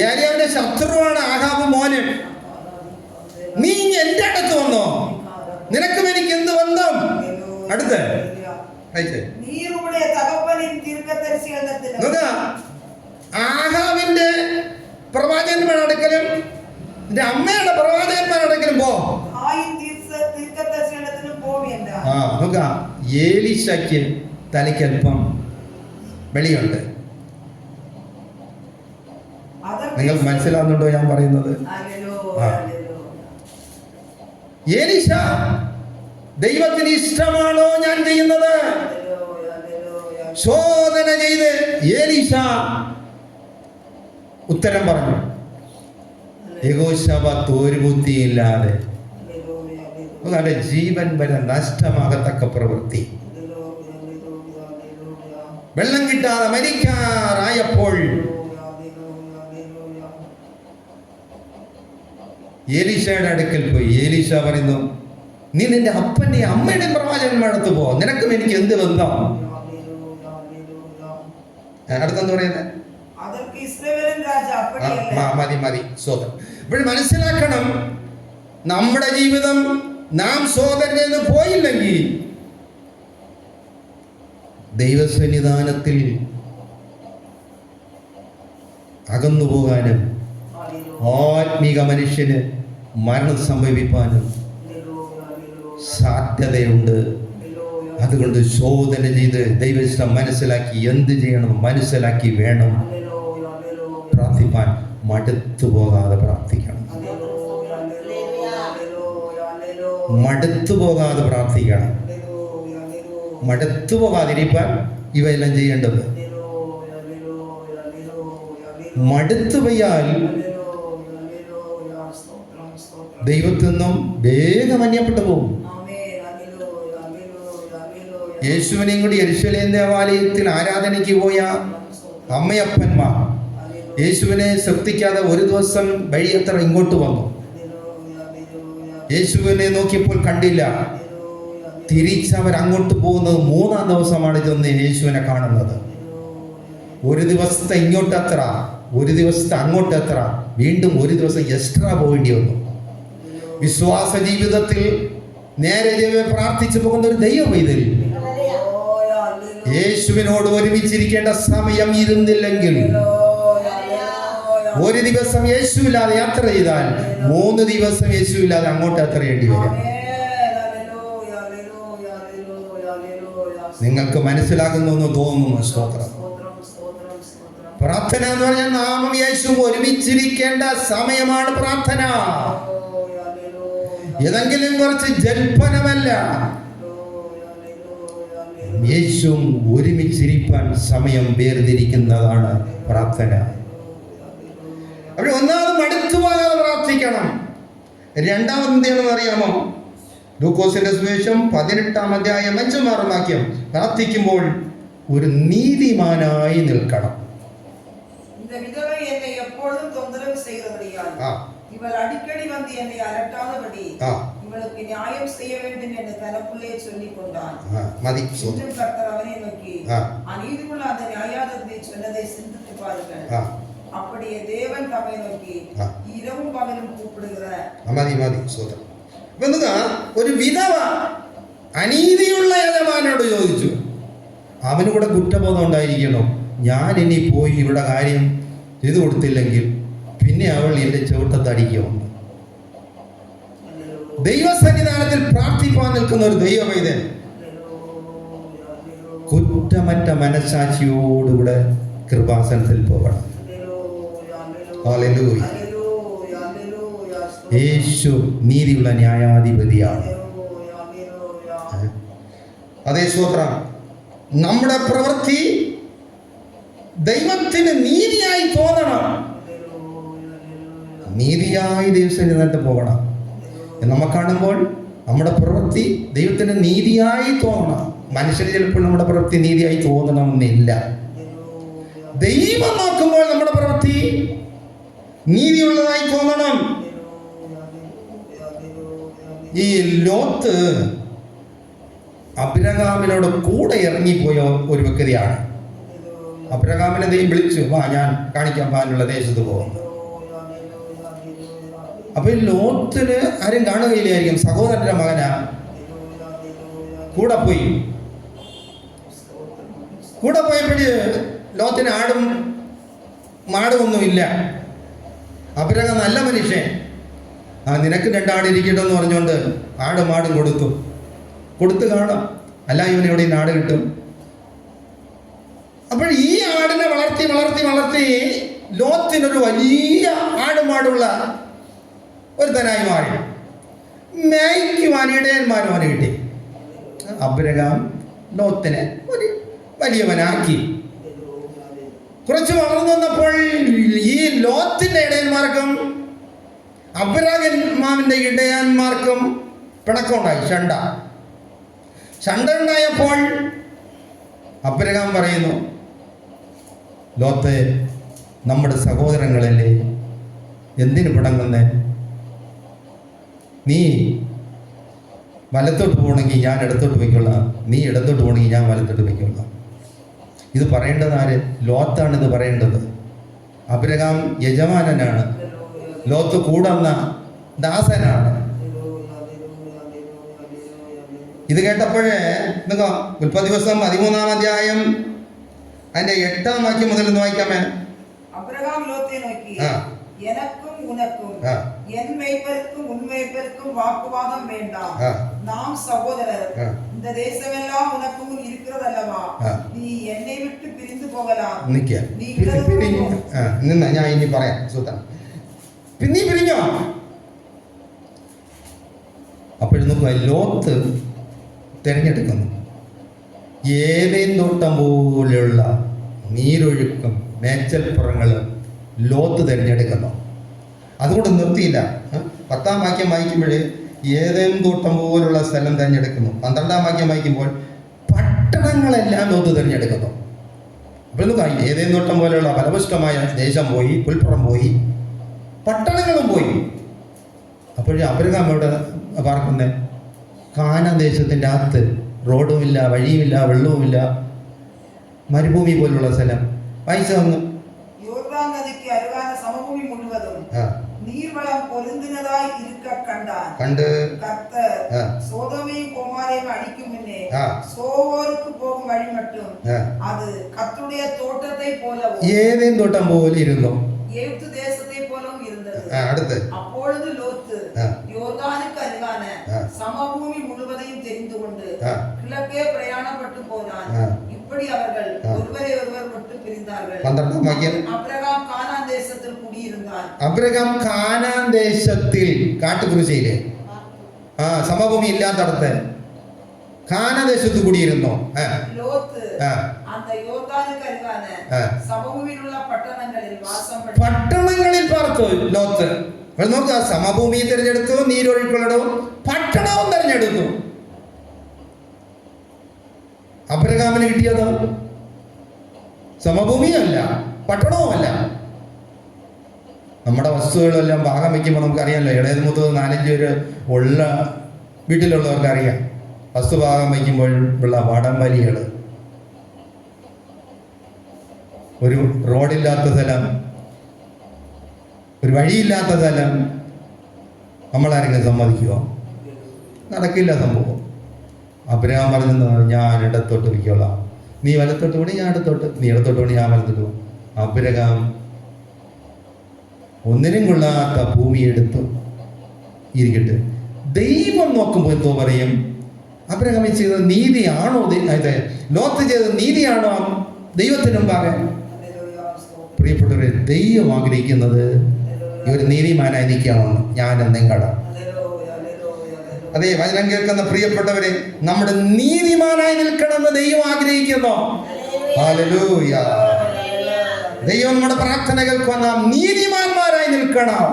ഏലിയാവിന്റെ ശത്രുവാണ് ആഹാബ് മോന്. നീ എന്റെ അടുത്ത് വന്നോ? നിനക്കും എനിക്ക് എന്ത് ബന്ധം? അടുത്ത് ആഹാബിന്റെ പ്രവാചകന്മാരുടെ അടുക്കലും എന്റെ അമ്മയുടെ പ്രവാചകന്മാരുടെ അടുക്കലും പോ. ഏലീശയ്ക്ക് തലയ്ക്കൽപ്പം വെളിയുണ്ട്. നിങ്ങൾക്ക് മനസ്സിലാവുന്നുണ്ടോ ഞാൻ പറയുന്നത്? ഏലീശ ദൈവത്തിന് ഇഷ്ടമാണോ ഞാൻ ചെയ്യുന്നത്? ശോധന ചെയ്ത് ഏലീശ ഉത്തരം പറഞ്ഞു. യഹോശാഫാത്ത് ഒരു ബുദ്ധിയില്ലാതെ അവന്റെ ജീവൻ വരെ നഷ്ടമാകത്തക്ക പ്രവൃത്തി. വെള്ളം കിട്ടാതെ മരിക്കാറായപ്പോൾ ഏലീശയുടെ അടുക്കൽ പോയി. ഏലീശ പറയുന്നു, നീ നിന്റെ അപ്പന്റെ അമ്മയുടെ പ്രവാചകന്മാരടുത്ത് പോ, നിനക്കും എനിക്ക് എന്ത് ബന്ധം? അടുത്തെന്ന് പറയുന്നത് മതി. സ്വതം. ഇപ്പോൾ മനസ്സിലാക്കണം, നമ്മുടെ ജീവിതം നാം സോദരനിൽ നിന്ന് പോയില്ലെങ്കിൽ ദൈവസന്നിധാനത്തിൽ അകന്നു പോകാനും ആത്മീക മനുഷ്യന് മരണം സംഭവിപ്പാനും സാധ്യതയുണ്ട്. അതുകൊണ്ട് ശോധന ചെയ്ത് ദൈവം മനസ്സിലാക്കി എന്ത് ചെയ്യണം മനസ്സിലാക്കി വേണം പ്രാർത്ഥിപ്പാൻ. മടുത്തു പോകാതെ പ്രാർത്ഥിക്കണം. മടുത്തു പോകാതെ പ്രാർത്ഥിക്കണം. മടുത്തു പോകാതിരിക്കാൻ ഇവയെല്ലാം ചെയ്യേണ്ടത്. മടുത്തു പോയാൽ ദൈവത്തിൽ നിന്നും വേഗം അന്യപ്പെട്ടു പോകും. യേശുവിനെയും കൂടി യെരുശലേം ദേവാലയത്തിൽ ആരാധനയ്ക്ക് പോയ അമ്മയപ്പന്മാർ യേശുവിനെ ശ്രദ്ധിക്കാതെ ഒരു ദിവസം വഴിയത്ര ഇങ്ങോട്ട് വന്നു. യേശുവിനെ നോക്കിയപ്പോൾ കണ്ടില്ല. തിരിച്ചവർ അങ്ങോട്ട് പോകുന്നത് 3-ാം ദിവസമാണ് ചെന്ന് യേശുവിനെ കാണുന്നത്. ഒരു ദിവസത്തെ ഇങ്ങോട്ടെത്ര, ഒരു ദിവസത്തെ അങ്ങോട്ടെത്ര, വീണ്ടും ഒരു ദിവസം എക്സ്ട്രാ പോകേണ്ടി വന്നു. വിശ്വാസ ജീവിതത്തിൽ നേരെ പ്രാർത്ഥിച്ചു പോകുന്ന ഒരു ദൈവം ഇതിൽ യേശുവിനോട് ഒരുമിച്ചിരിക്കേണ്ട സമയം ഇരുന്നില്ലെങ്കിൽ, ഒരു ദിവസം യേശുവില്ലാതെ യാത്ര ചെയ്താൽ 3 ദിവസം യേശുവില്ലാതെ അങ്ങോട്ട് യാത്ര ചെയ്യേണ്ടി വരും. നിങ്ങൾക്ക് മനസ്സിലാകുന്നു എന്ന് തോന്നുന്നു. സ്തോത്രം. പ്രാർത്ഥന എന്ന് പറഞ്ഞാൽ നാമം യേശു ഒരുമിച്ചിരിക്കേണ്ട സമയമാണ് പ്രാർത്ഥന. ഏതെങ്കിലും കുറച്ച് ജൽപ്പനമല്ല. യേശുവും ഒരുമിച്ചിരിക്കാൻ സമയം വേർതിരിക്കുന്നതാണ് പ്രാർത്ഥന. അപ്പോൾ ഒന്നാമത് മടുത്തു പോകാതെ പ്രാർത്ഥിക്കണം. രണ്ടാമത് എന്താണെന്ന് അറിയാമോ? ലൂക്കോസിന്റെ സുവിശേഷം 18-ാം അധ്യായം 5-6 വാക്യം. പ്രാർത്ഥിക്കുമ്പോൾ ഒരു നീതിമാനായി നിൽക്കണം. இந்த விதவை என்னை எப்பொழுதும் தொந்தரவு செய்கிறபடியால் இவள் அடிக்கடி வந்து என்னை அலட்டாதபடி இவளுக்கு நியாயம் செய்ய வேண்டும் என்று தனக்குள்ளே சொல்லிக் கொண்டான். இன்னும் கர்த்தர் அவனை நோக்கி, அநீதியுள்ள அந்த நியாயாதிபதி சொன்னதை சிந்தித்து பாருங்கள். அப்படியே தேவன் தம்மை நோக்கி இரவும் பகலும் கூப்பிடுகிற ഒരു വിധവ അനീതിയുള്ള യജമാനോട് ചോദിച്ചു. അവന് കൂടെ കുറ്റബോധം ഉണ്ടായിരിക്കണം. ഞാൻ ഇനി പോയി ഇവിടെ കാര്യം ചെയ്തു കൊടുത്തില്ലെങ്കിൽ പിന്നെ അവൾ എൻ്റെ ചവിട്ടത്തടിക്കുമെന്ന്. ദൈവസന്നിധാനത്തിൽ പ്രാർത്ഥിപ്പാൻ നിൽക്കുന്ന ഒരു ദൈവവൈദ്യൻ കുറ്റമറ്റ മനസാക്ഷിയോടുകൂടെ കൃപാസനത്തിൽ പോകണം. ഹല്ലേലൂയ. യേശു നീതിയുള്ള ന്യായാധിപതിയാണ്. അതേ സ്തോത്രം. നമ്മുടെ പ്രവൃത്തി ദൈവത്തിന് നീതിയായി തോന്നണം. നീതിയായി ദൈവസന്നിധാനത്തിൽ പോകണം. നമ്മൾ കാണുമ്പോൾ നമ്മുടെ പ്രവൃത്തി ദൈവത്തിന് നീതിയായി തോന്നണം. മനുഷ്യന് ചിലപ്പോൾ നമ്മുടെ പ്രവൃത്തി നീതിയായി തോന്നണമെന്നില്ല. ദൈവം നോക്കുമ്പോൾ നമ്മുടെ പ്രവൃത്തി നീതിയുള്ളതായി തോന്നണം. ഈ ലോത്ത് അബ്രഹാമിനോട് കൂടെ ഇറങ്ങിപ്പോയ ഒരു വ്യക്തിയാണ്. അബ്രഹാമിനെ ദൈവം വിളിച്ചു, വാ ഞാൻ കാണിക്കാൻ പാലുള്ള ദേശത്ത് പോകും. അപ്പൊ ഈ ലോത്തിന് ആരും കാണുകയില്ലായിരിക്കും. സഹോദരന്റെ മകനാ. കൂടെ പോയപ്പോഴ് ലോത്തിന് ആടും മാടും ഒന്നുമില്ല. അബ്രഹാം നല്ല മനുഷ്യൻ. നിനക്ക് 2 ആടിരിക്കട്ടെ എന്ന് പറഞ്ഞുകൊണ്ട് ആടും മാടും കൊടുത്തു കാണാം. അല്ല ഇവന് എവിടെ നാട് കിട്ടും. അപ്പോൾ ഈ ആടിനെ വളർത്തി ലോത്തിനൊരു വലിയ ആടുമാടുള്ള ഒരുത്തനായി മാറി. മേയ്ക്കുവാൻ ഇടയന്മാരും അവന് കിട്ടി. അബ്രഹാം ലോത്തിനെ ഒരു വലിയവനാക്കി. കുറച്ച് വളർന്നു വന്നപ്പോൾ ഈ ലോത്തിന്റെ ഇടയന്മാർക്കും അബ്രഹാമിന്റെ ഇടയന്മാർക്കും പിണക്കമുണ്ടായി. ശണ്ട ഉണ്ടായപ്പോൾ അബ്രഹാം പറയുന്നു, ലോത്തെ, നമ്മുടെ സഹോദരങ്ങളല്ലേ, എന്തിനു പിണങ്ങുന്നേ? നീ വലത്തോട്ട് പോകണമെങ്കിൽ ഞാൻ ഇടത്തോട്ട് പോയിക്കൊള്ളാം, നീ ഇടത്തോട്ട് പോകണമെങ്കിൽ ഞാൻ വലത്തോട്ട് പോയിക്കൊള്ളാം. ഇത് പറയേണ്ടത് ആര്? ലോത്താണ് ഇത് പറയേണ്ടത്. അബ്രഹാം യജമാനനാണ്, ലോത്ത് കൂടുന്ന ദാസനാണ്. ഇത് കേട്ടപ്പോഴേ നിങ്ങോ ഉൽപ്പത്തി ദിവസം 13-ാം അധ്യായം അതിന്റെ 8-ാം വാക്യം മുതൽ ഒന്ന് വായിക്കാമേ. അബ്രഹാം ലോത്തെ നോക്കി, எனக்கும் உனக்கும் என் மேய்ப்பருக்கும் உன் மேய்ப்பருக்கும் வாக்குவாதம் வேண்டாம், நாம் சகோதரர், இந்த தேசமெல்லாம் உனக்கு முன் இருக்கிறதல்லவா, நீ என்னை விட்டு பிரிந்து போகலாம். ഞാൻ ഇനി പറയാം. നീ പിരിഞ്ഞോ? അപ്പോഴൊന്നും ലോത്ത് തിരഞ്ഞെടുക്കുന്നു ഏതേൻ തോട്ടം പോലെയുള്ള നീരൊഴുക്കും മേച്ചൽപ്പുറങ്ങളും ലോത്ത് തിരഞ്ഞെടുക്കുന്നു. അതുകൊണ്ട് നിർത്തിയില്ല. 10-ാം വാക്യം വായിക്കുമ്പോൾ ഏതേൻ തോട്ടം പോലുള്ള സ്ഥലം തിരഞ്ഞെടുക്കുന്നു. 12-ാം വാക്യം വായിക്കുമ്പോൾ പട്ടണങ്ങളെല്ലാം ലോത്ത് തിരഞ്ഞെടുക്കുന്നു. അപ്പോൾ ഏതേൻ തോട്ടം പോലെയുള്ള ഫലപുഷ്ടമായ ദേശം പോയി, പുൽപ്പുറം പോയി, പട്ടണങ്ങളും പോയി. അപ്പോഴേ അബ്രഹാം എവിടെ പാർക്കുന്നത്? കാനാൻ ദേശത്തിൻ്റെ അകത്ത്. റോഡുമില്ല, വഴിയുമില്ല, വെള്ളവുമില്ല, മരുഭൂമി പോലുള്ള സ്ഥലം. വായിച്ച വന്നു. യോർദാൻ നദിക്ക് അരുകാന സമഭൂമി മുഴുവതും നീർവളം പൊരുന്തുന്നതായി ഇരുക്ക കണ്ട് കർത്തർ സോദോമയും ഗൊമോരയും അടിക്കും മുന്നേ സോവോർക്ക് പോകും വഴി മറ്റും അത് കർത്തരുடைய തോട്ടത്തെ പോലവും ഏതേൻ തോട്ടം പോലെ ഇരുന്നു, എഴുത്ത് ദേശത്തെ പോലവും ഇരുന്നത്. അടുത്ത് அப்பொழுது லோத்து யோர்தானுக்கு அருகான சமபூமி முழுவதையும் தெரிந்து கொண்டு கிழக்கே பிரயாணப்பட்டு போனான். இப்படி அவர்கள் ஒருவரை ஒருவர் விட்டு பிரிந்தார்கள். അബ്രഹാം കാനാൻ ദേശത്തിൽ കുടിയിരുന്നാൻ. അബ്രഹാം കാനാൻ ദേശത്തിൽ, കാട്ടുകുരിശയിലെ സമഭൂമി ഇല്ലാത്തടത്ത് കാനാൻ ദേശത്ത് കുടിയിരുന്നു. ലോത്ത് அந்த யோர்தானுக்கு அருகான സമഭൂമിയിലുള്ള പട്ടണങ്ങളിൽ വാസം പട്ടണങ്ങളിൽ പാർത്തു ലോത്ത്. നോക്കുക, സമഭൂമി തിരഞ്ഞെടുത്തു, നീരൊഴുക്കുള്ളടവും പട്ടണവും തിരഞ്ഞെടുത്തു. അബ്രഹാമിന് കിട്ടിയതോ സമഭൂമിയല്ല, പട്ടണവുമല്ല. നമ്മുടെ വസ്തുക്കളെല്ലാം ഭാഗം വയ്ക്കുമ്പോൾ നമുക്കറിയാമല്ലോ, ഇളയത് മൂത്തത് 4-5 പേര് ഉള്ള വീട്ടിലുള്ളവർക്ക് അറിയാം. വസ്തു ഭാഗം വയ്ക്കുമ്പോൾ ഉള്ള വടംവലികൾ, ഒരു റോഡില്ലാത്ത സ്ഥലം, ഒരു വഴിയില്ലാത്ത സ്ഥലം നമ്മളാരെങ്കിലും സമ്മതിക്കുമോ? നടക്കില്ല സംഭവം. അബ്രഹാം പറഞ്ഞു, ഞാൻ ഇടത്തോട്ട് വയ്ക്കോളാം, നീ വലത്തോട്ട് പോണി, ഞാൻ ഇടത്തോട്ട്, നീ ഇടത്തോട്ട് പോണി, ഞാൻ വലത്തോട്ട് പോകും. അബ്രഹാം ഒന്നിനും കൊള്ളാത്ത ഭൂമി എടുത്തു ഇരിക്കട്ടെ. ദൈവം നോക്കുമ്പോൾ എന്തോ പറയും, അബ്രഹാം ചെയ്തത് നീതിയാണോ? ലോത്ത് ചെയ്തത് നീതിയാണോ ദൈവത്തിന് മുമ്പാകെ? പ്രിയപ്പെട്ടവരെ, ദൈവം ആഗ്രഹിക്കുന്നത് ഒരു നീതിമാനായി നിൽക്കണമെന്ന് ഞാനും നിങ്ങളും. അതെ, വചനം കേൾക്കുന്ന പ്രിയപ്പെട്ടവരെ, നമ്മുടെ നീതിമാനായി നിൽക്കണമെന്ന് ദൈവം ആഗ്രഹിക്കുന്നു. ഹല്ലേലൂയ. ദൈവം നമ്മുടെ പ്രാർത്ഥന കേൾക്കാൻ നാം നീതിമാന്മാരായി നിൽക്കണം.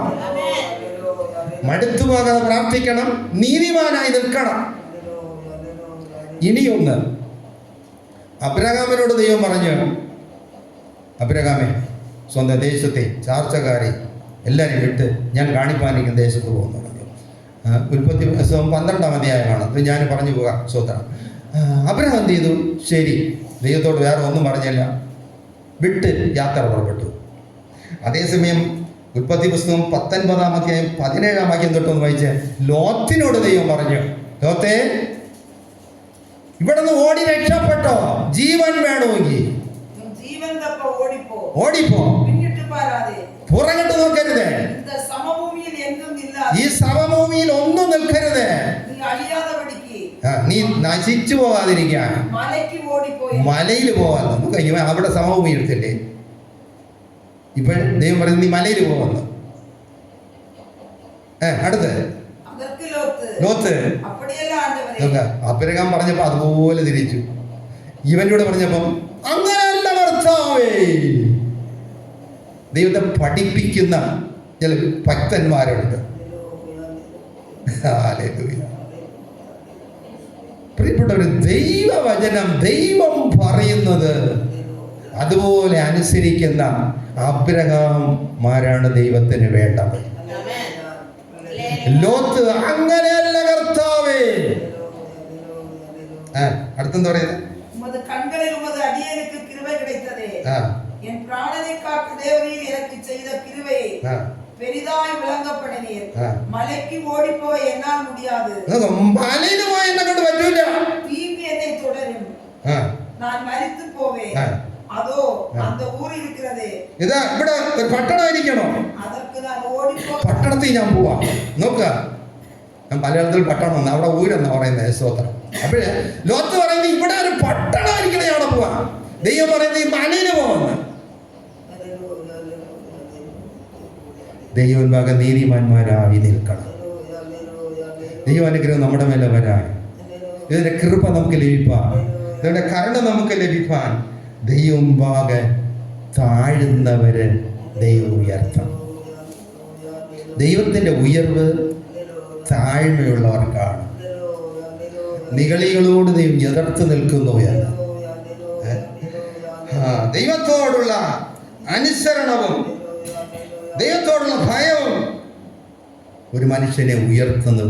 മടുത്തു പോകാതെ പ്രാർത്ഥിക്കണം, നീതിമാനായി നിൽക്കണം. ഇനിയൊന്ന്, അബ്രഹാമിനോട് ദൈവം പറഞ്ഞു, അബ്രഹാമേ, സ്വന്തം ദേശത്തെ ചാർച്ചക്കാരെ എല്ലാവരും വിട്ട് ഞാൻ കാണിപ്പാനിരിക്കുന്ന ദേശത്ത് പോകുന്നു പറഞ്ഞു. ഉൽപ്പത്തി 12-ാം അധ്യായമാണ് ഇത്. ഞാൻ പറഞ്ഞു പോകാം. സ്വത്രം. അബ്രഹാം എന്ത് ചെയ്തു? ശരി, ദൈവത്തോട് വേറെ ഒന്നും പറഞ്ഞില്ല, വിട്ട് യാത്ര പുറപ്പെട്ടു. അതേസമയം ഉൽപ്പത്തി പുസ്തകം 19-ാം അധ്യായം 17-ാം വാക്യം തൊട്ടൊന്ന് വായിച്ച്, ലോത്തിനോട് ദൈവം പറഞ്ഞു, ലോത്തേ, ഇവിടെ നിന്ന് ഓടി രക്ഷപ്പെട്ടോ, ജീവൻ വേണമെങ്കിൽ ഓടിപ്പോ, പുറകോട്ട് നോക്കരുത്, ഈ സമഭൂമിയിൽ ഒന്നും നിൽക്കരുത്, നീ നശിച്ചു പോകാതിരിക്കാൻ മലയിൽ പോകാൻ. നമുക്ക് അവിടെ സമഭൂമി എടുത്തില്ലേ? ഇപ്പൊ ദൈവം പറയുന്നത് നീ മലയിൽ പോകാന്ന്. അടുത്ത് ലോത്ത് അബ്രഹാം പറഞ്ഞപ്പോ അതുപോലെ തിരിച്ചു. ഇവനോട് പറഞ്ഞപ്പം അങ്ങനെയല്ല കർത്താവേ. ദൈവത്തെ പഠിപ്പിക്കുന്ന ചില ഭക്തന്മാരുണ്ട്. പ്രിയപ്പെട്ടവര്, ദൈവവചനം ദൈവം പറയുന്നത് അതുപോലെ അനുസരിക്കുന്ന അബ്രഹാംമാരാണ് ദൈവത്തിന് വേണ്ടത്. ലോത്ത് അങ്ങനെയല്ല കർത്താവേ. അടുത്തെന്താ പറയുന്നത്? മലയ്ക്ക് ഓടിപ്പോയി എന്നാൽ മുടിയാതെ, മലയിൽ പോയി എന്നെ കൊണ്ട് പറ്റൂല, തീങ്കി എന്നെ തുടരും, ഞാൻ മരിച്ചു പോവേ, അതോ അന്ത ഊരി ഇരിക്കുന്നത്. ഇതാ ഇവിടെ ഒരു പട്ടണമായിരിക്കണോ? അതற்கு ഞാൻ ഓടിപ്പോ, പട്ടണത്തിൽ ഞാൻ പോവാ. നോക്കുക, ഞാൻ മലയാളത്തിൽ പട്ടണം, അവിടെ ഊരെന്നാ പറയുന്നത്. സ്തോത്രം. അപ്പോഴേ ലോത്ത് പറയുന്നത് ഇവിടെ ഒരു പട്ടണമായിരിക്കണേ, അവിടെ പോവാ. ദൈവം പറയുന്നത് ഈ മലയിൽ പോകുന്നു. ദൈവഭാഗം നീതിമാന്മാരായി നിൽക്കണം. ദൈവാനുഗ്രഹം നമ്മുടെ മേലെ വരാൻ, ഇതിന്റെ കൃപ നമുക്ക് ലഭിപ്പാൻ, ഇതിന്റെ കരുണ നമുക്ക് ലഭിപ്പാൻ ദൈവം ഭാഗെ താഴുന്നവര് ദൈവം ഉയർത്തണം. ദൈവത്തിന്റെ ഉയർവ് താഴ്മയുള്ളവർക്കാണ്. നിഗളികളോട് ദൈവം എതിർത്ത് നിൽക്കുന്നു എന്ന്. ദൈവത്തോടുള്ള അനുസരണവും ദൈവത്തോടുള്ള ഭയവും ഒരു മനുഷ്യനെ ഉയർത്തുന്നത്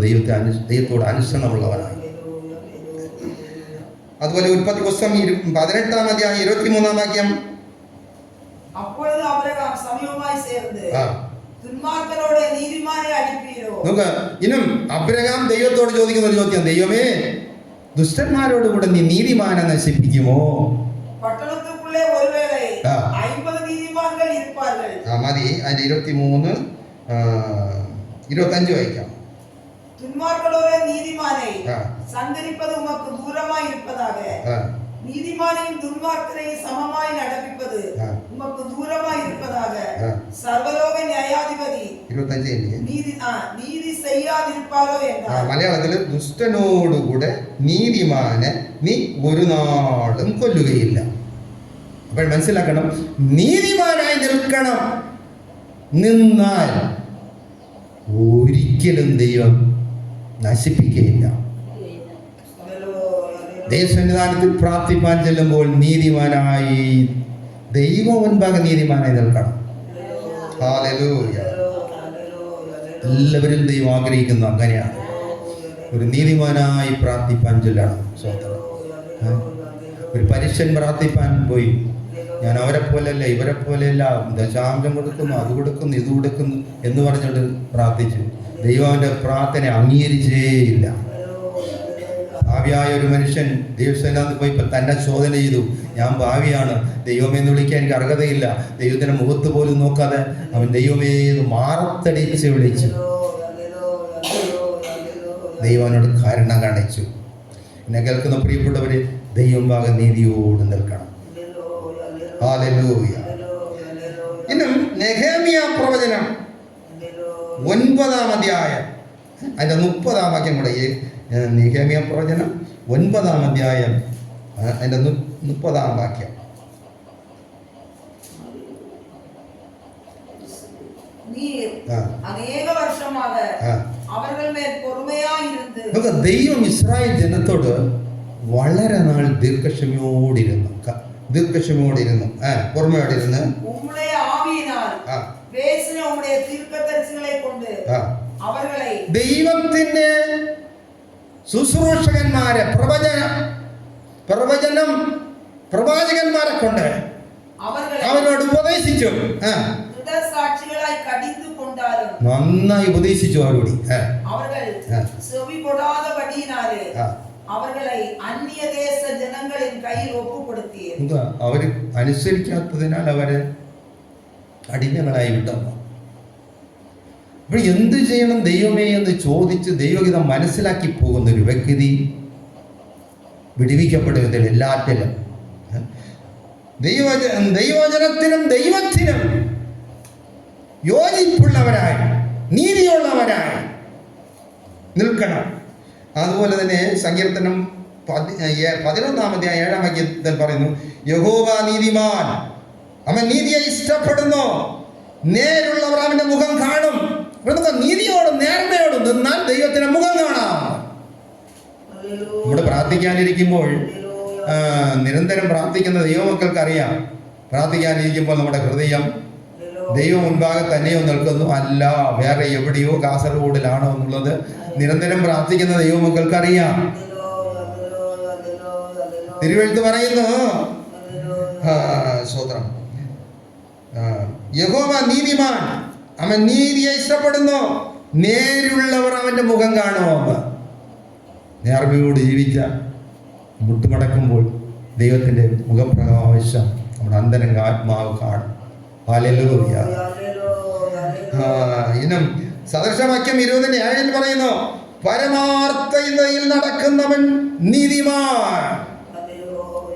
ദൈവത്തോട് അനുസരണമുള്ളവനായി. അതുപോലെ ഉൽപ്പത്തി പുസ്തകം 18-ാം അധ്യായം 23-ാം വാക്യം. அப்பொழுது ஆபிரகாம் சமீபமாய் சேர்ந்து துன்மார்க்கரோடு நீதிமானை அடிப்பீரோ. നോക്ക്, ഇന്നും അബ്രഹാം ദൈവത്തോട് ചോദിക്കുന്ന ഒരു ചോദ്യം, ദൈവമേ ദുഷ്ടന്മാരോട് കൂടെ നീ നീതിമാനെ നശിപ്പിക്കുമോ? പട്ടണത്തിനുള്ളിൽ ഒരുവേളை 50 നീതിമാൻകൾ ഇരുപ്പാர்கள். മതി. അതിന്റെ 23, 25 വായിക്കാം. துன்மார்க்கரோடு நீதிமானை சந்தரிப்பது உமக்கு தூரமாய் இருப்பதாக, நீதிமானையும் துன்மார்க்கரையும் சமமாய் நடப்பிப்பது உமக்கு தூரமாய் இருப்பதாக, സർവലോക ന്യായാധിപതി 25 നീതി ചെയ്യാതിരിപ്പാരോ എന്നാണ്. മലയാളത്തിൽ ദുഷ്ടനോടുകൂടെ നീതിമാനെ നീ ഒരു നാളും കൊല്ലുകയില്ല. അപ്പോൾ മനസ്സിലാക്കണം, നീതിമാനായി നിൽക്കണം. നിന്നാൽ ഒരിക്കലും ദൈവം നശിപ്പിക്കുകയില്ല. ദൈവസന്നിധാനത്തിൽ പ്രാർത്ഥിപ്പാൻ ചെല്ലുമ്പോൾ നീതിമാനായി ദൈവം മുൻപാകെ നീതിമാനായി നിൽക്കണം. ഹല്ലേലൂയ. എല്ലാവരും ദൈവം ആഗ്രഹിക്കുന്നു അങ്ങനെയാണ്. ഒരു നീതിമാനായി പ്രാർത്ഥിപ്പാൻ ചെല്ലണം. ഒരു പരീക്ഷൻ പ്രാർത്ഥിപ്പാൻ പോയി, ഞാൻ അവരെ പോലെയല്ല ഇവരെ പോലെയല്ല, ദശാംശം കൊടുക്കുന്നു, അത് കൊടുക്കുന്നു, ഇത് കൊടുക്കുന്നു എന്ന് പറഞ്ഞിട്ട് പ്രാർത്ഥിച്ചു. ദൈവം അവൻ്റെ പ്രാർത്ഥന അംഗീകരിച്ചേയില്ല. ഭാവിയായ ഒരു മനുഷ്യൻ ദൈവസേനാന്ന് പോയി തന്നെ ശോധന ചെയ്തു, ഞാൻ ഭാവിയാണ്, ദൈവമേ എന്ന് വിളിക്കാൻ എനിക്ക് അർഹതയില്ല. ദൈവത്തിൻ്റെ മുഖത്ത് പോലും നോക്കാതെ അവൻ ദൈവമേ എന്ന് മാറത്തടിച്ച് വിളിച്ചു. ദൈവം അവനോട് കാരണം കാണിച്ചു. എന്നെ കേൾക്കുന്ന പ്രിയപ്പെട്ടവരെ, ദൈവം ഭാഗം നീതിയോട് നിൽക്കണം. ഹല്ലേലൂയ. ഇന്നും നെഹെമ്യ പ്രവചനം 9-ാം അധ്യായം അതിൻ്റെ 30-ാം വാക്യം കൂടെ. നെഹെമ്യ പ്രവചനം 9-ാം അധ്യായം അതിൻ്റെ 30-ാം വാക്യം. ദൈവം ഇസ്രായേൽ ജനത്തോട് വളരെ നാൾ ദീർഘക്ഷമയോടിരുന്നു, ഓർമ്മയോടിരുന്ന് ദൈവത്തിന്റെ ശുശ്രൂഷകന്മാരെ പ്രവാചകന്മാരെ കൊണ്ട് അവരോട് ഉപദേശിച്ചു. നന്നായി ഉപദേശിച്ചു അവരോട്. അവര് അനുസരിക്കാത്തതിനാൽ അവര് അടിമകളായി വിട്ടു. അപ്പോൾ എന്ത് ചെയ്യണം ദൈവമേ എന്ന് ചോദിച്ച് ദൈവഹിതം മനസ്സിലാക്കി പോകുന്ന ഒരു വ്യക്തി വിടുവിക്കപ്പെടുന്നതിൽ എല്ലാറ്റിലും ദൈവജനത്തിനും ദൈവത്തിനും യോജിപ്പുള്ളവരായി നീതിയുള്ളവരായി നിൽക്കണം. അതുപോലെ തന്നെ സങ്കീർത്തനം 11-ാം അധ്യായം 7-ാം വാക്യത്തിൽ പറയുന്നു, യഹോവ നീതിമാൻ, അവൻ നീതിയെ ഇഷ്ടപ്പെടുന്നു, നേരുള്ളവർ അവന്റെ മുഖം കാണും. നീതിയോടും നേർമയോടും നിന്നാൽ ദൈവത്തിന്റെ മുഖം കാണാം. നമ്മുടെ പ്രാർത്ഥിക്കാനിരിക്കുമ്പോൾ നിരന്തരം പ്രാർത്ഥിക്കുന്ന ദൈവമക്കൾക്ക് അറിയാം, പ്രാർത്ഥിക്കാനിരിക്കുമ്പോൾ നമ്മുടെ ഹൃദയം ദൈവം മുൻപാകെ തന്നെയോ നിൽക്കുന്നു, അല്ല വേറെ എവിടെയോ കാസർഗോഡിലാണോ എന്നുള്ളത് നിരന്തരം പ്രാർത്ഥിക്കുന്ന ദൈവമക്കൾക്ക് അറിയാം. തിരുവെഴുത്ത് പറയുന്നു, സ്തോത്രം, യഹോവ നീതിമാൻ, അവൻ നീതിയെ ഇഷ്ടപ്പെടുന്നു, നേരുള്ളവർ അവന്റെ മുഖം കാണുമോ. നേർമയോട് ജീവിച്ച മുട്ടുമടക്കുമ്പോൾ ദൈവത്തിന്റെ മുഖപ്രകാശം നമ്മുടെ അന്തരംഗ ആത്മാവ് കാണും. ഹല്ലേലൂയ. ഇന്നും സദൃശവാക്യം 20-ന്റെ 7 പറയുന്നു, പരമാർത്ഥതയിൽ നടക്കുന്നവൻ നീതിമാൻ.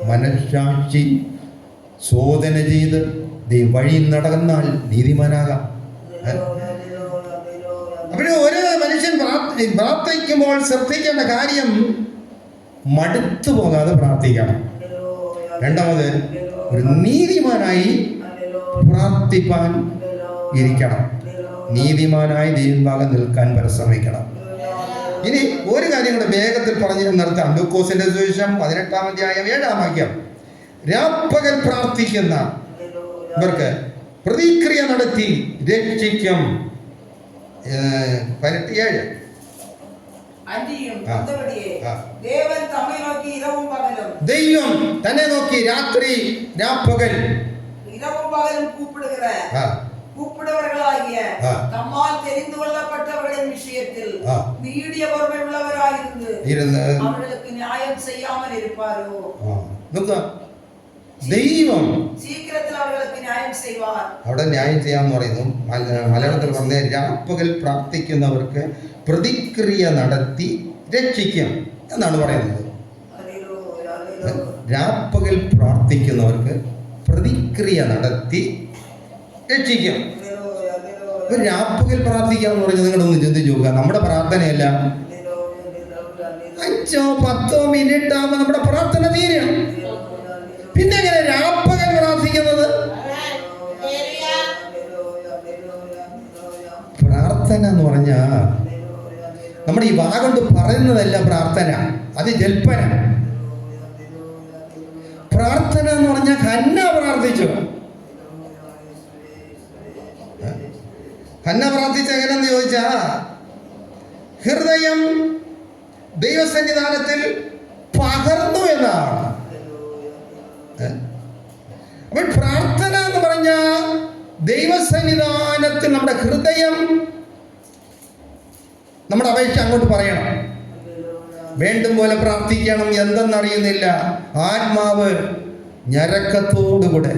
മനഃസാക്ഷി ശോധന ചെയ്ത് വഴിയിൽ നടന്നാൽ നീതിമാനാകാം. അപ്പോൾ ഒരു മനുഷ്യൻ പ്രാർത്ഥിക്കുമ്പോൾ ശ്രദ്ധിക്കേണ്ട കാര്യം, മടുത്തു പോകാതെ പ്രാർത്ഥിക്കണം. രണ്ടാമത്, ഒരു നീതിമാനായി പ്രാർത്ഥിപ്പാൻ ഇരിക്കണം. നീതിമാനായി ദൈവഭാഗം നിൽക്കാൻ പരിശ്രമിക്കണം. ഇനി ഒരു കാര്യം കൂടെ വേഗത്തിൽ പറഞ്ഞ് നിർത്താം. ലൂക്കോസിന്റെ സുവിശേഷം 18-ാം അധ്യായം 7-ാം വാക്യം. രാപ്പകൽ പ്രാർത്ഥിക്കുന്ന ഇവർക്ക് പ്രതിക്രിയ നടത്തി രക്ഷിക്കും. 18:7. ദൈവം തന്നെ നോക്കി രാത്രി രാപ്പകൽ கூப்பிடுவர்களாகிய தம்மால் தெரிந்து கொள்ளப்பட்டவர்களின் விஷயத்தில் நீடிய பொறுமை உள்ளவராயிருந்து அவர்களுக்கு நியாயம் செய்யாமல் இருப்பாரோ? ദൈവം ശീഘ്രത്തിൽ അവർക്ക് ന്യായം ചെയ്യുവാൻ. അവിടെ ന്യായം ചെയ്യാന്ന് പറയുന്നു. മലയാളത്തിൽ പറഞ്ഞ രാപ്പകൽ പ്രാർത്ഥിക്കുന്നവർക്ക് പ്രതിക്രിയ നടത്തി രക്ഷിക്കും എന്നാണ് പറയുന്നത്. രാപ്പകൽ പ്രാർത്ഥിക്കുന്നവർക്ക് പ്രതിക്രിയ നടത്തി രക്ഷിക്കും. രാപ്പകൽ പ്രാർത്ഥിക്കുക എന്ന് പറഞ്ഞാൽ നിങ്ങളൊന്ന് ചിന്തിച്ചു നോക്കുക. നമ്മുടെ പ്രാർത്ഥനയല്ല 5-10 മിനിറ്റ് ആകുമ്പോൾ നമ്മുടെ പ്രാർത്ഥന തീരണം. പിന്നെ എങ്ങനെ രാപ്പകൽ പ്രാർത്ഥിക്കുന്നത്? പ്രാർത്ഥന എന്ന് പറഞ്ഞാൽ നമ്മുടെ ഈ വാ കൊണ്ട് പറയുന്നതല്ല പ്രാർത്ഥന, അത് ജൽപ്പന. പ്രാർത്ഥന എന്ന് പറഞ്ഞാൽ ഹന്ന പ്രാർത്ഥിച്ചു. ഹന്ന പ്രാർത്ഥിച്ച എങ്ങനെയെന്ന് ചോദിച്ചാ ഹൃദയം ദൈവസന്നിധാനത്തിൽ പകർന്നു എന്നാണ്. അപ്പോൾ പ്രാർത്ഥന എന്ന് പറഞ്ഞ ദൈവസന്നിധാനത്തിൽ നമ്മുടെ ഹൃദയം, നമ്മുടെ അപേക്ഷ അങ്ങോട്ട് പറയണം. വേണ്ടും പോലെ പ്രാർത്ഥിക്കണം. എന്തെന്നറിയുന്നില്ല, ആത്മാവ് ഞരക്കത്തോടുകൂടെ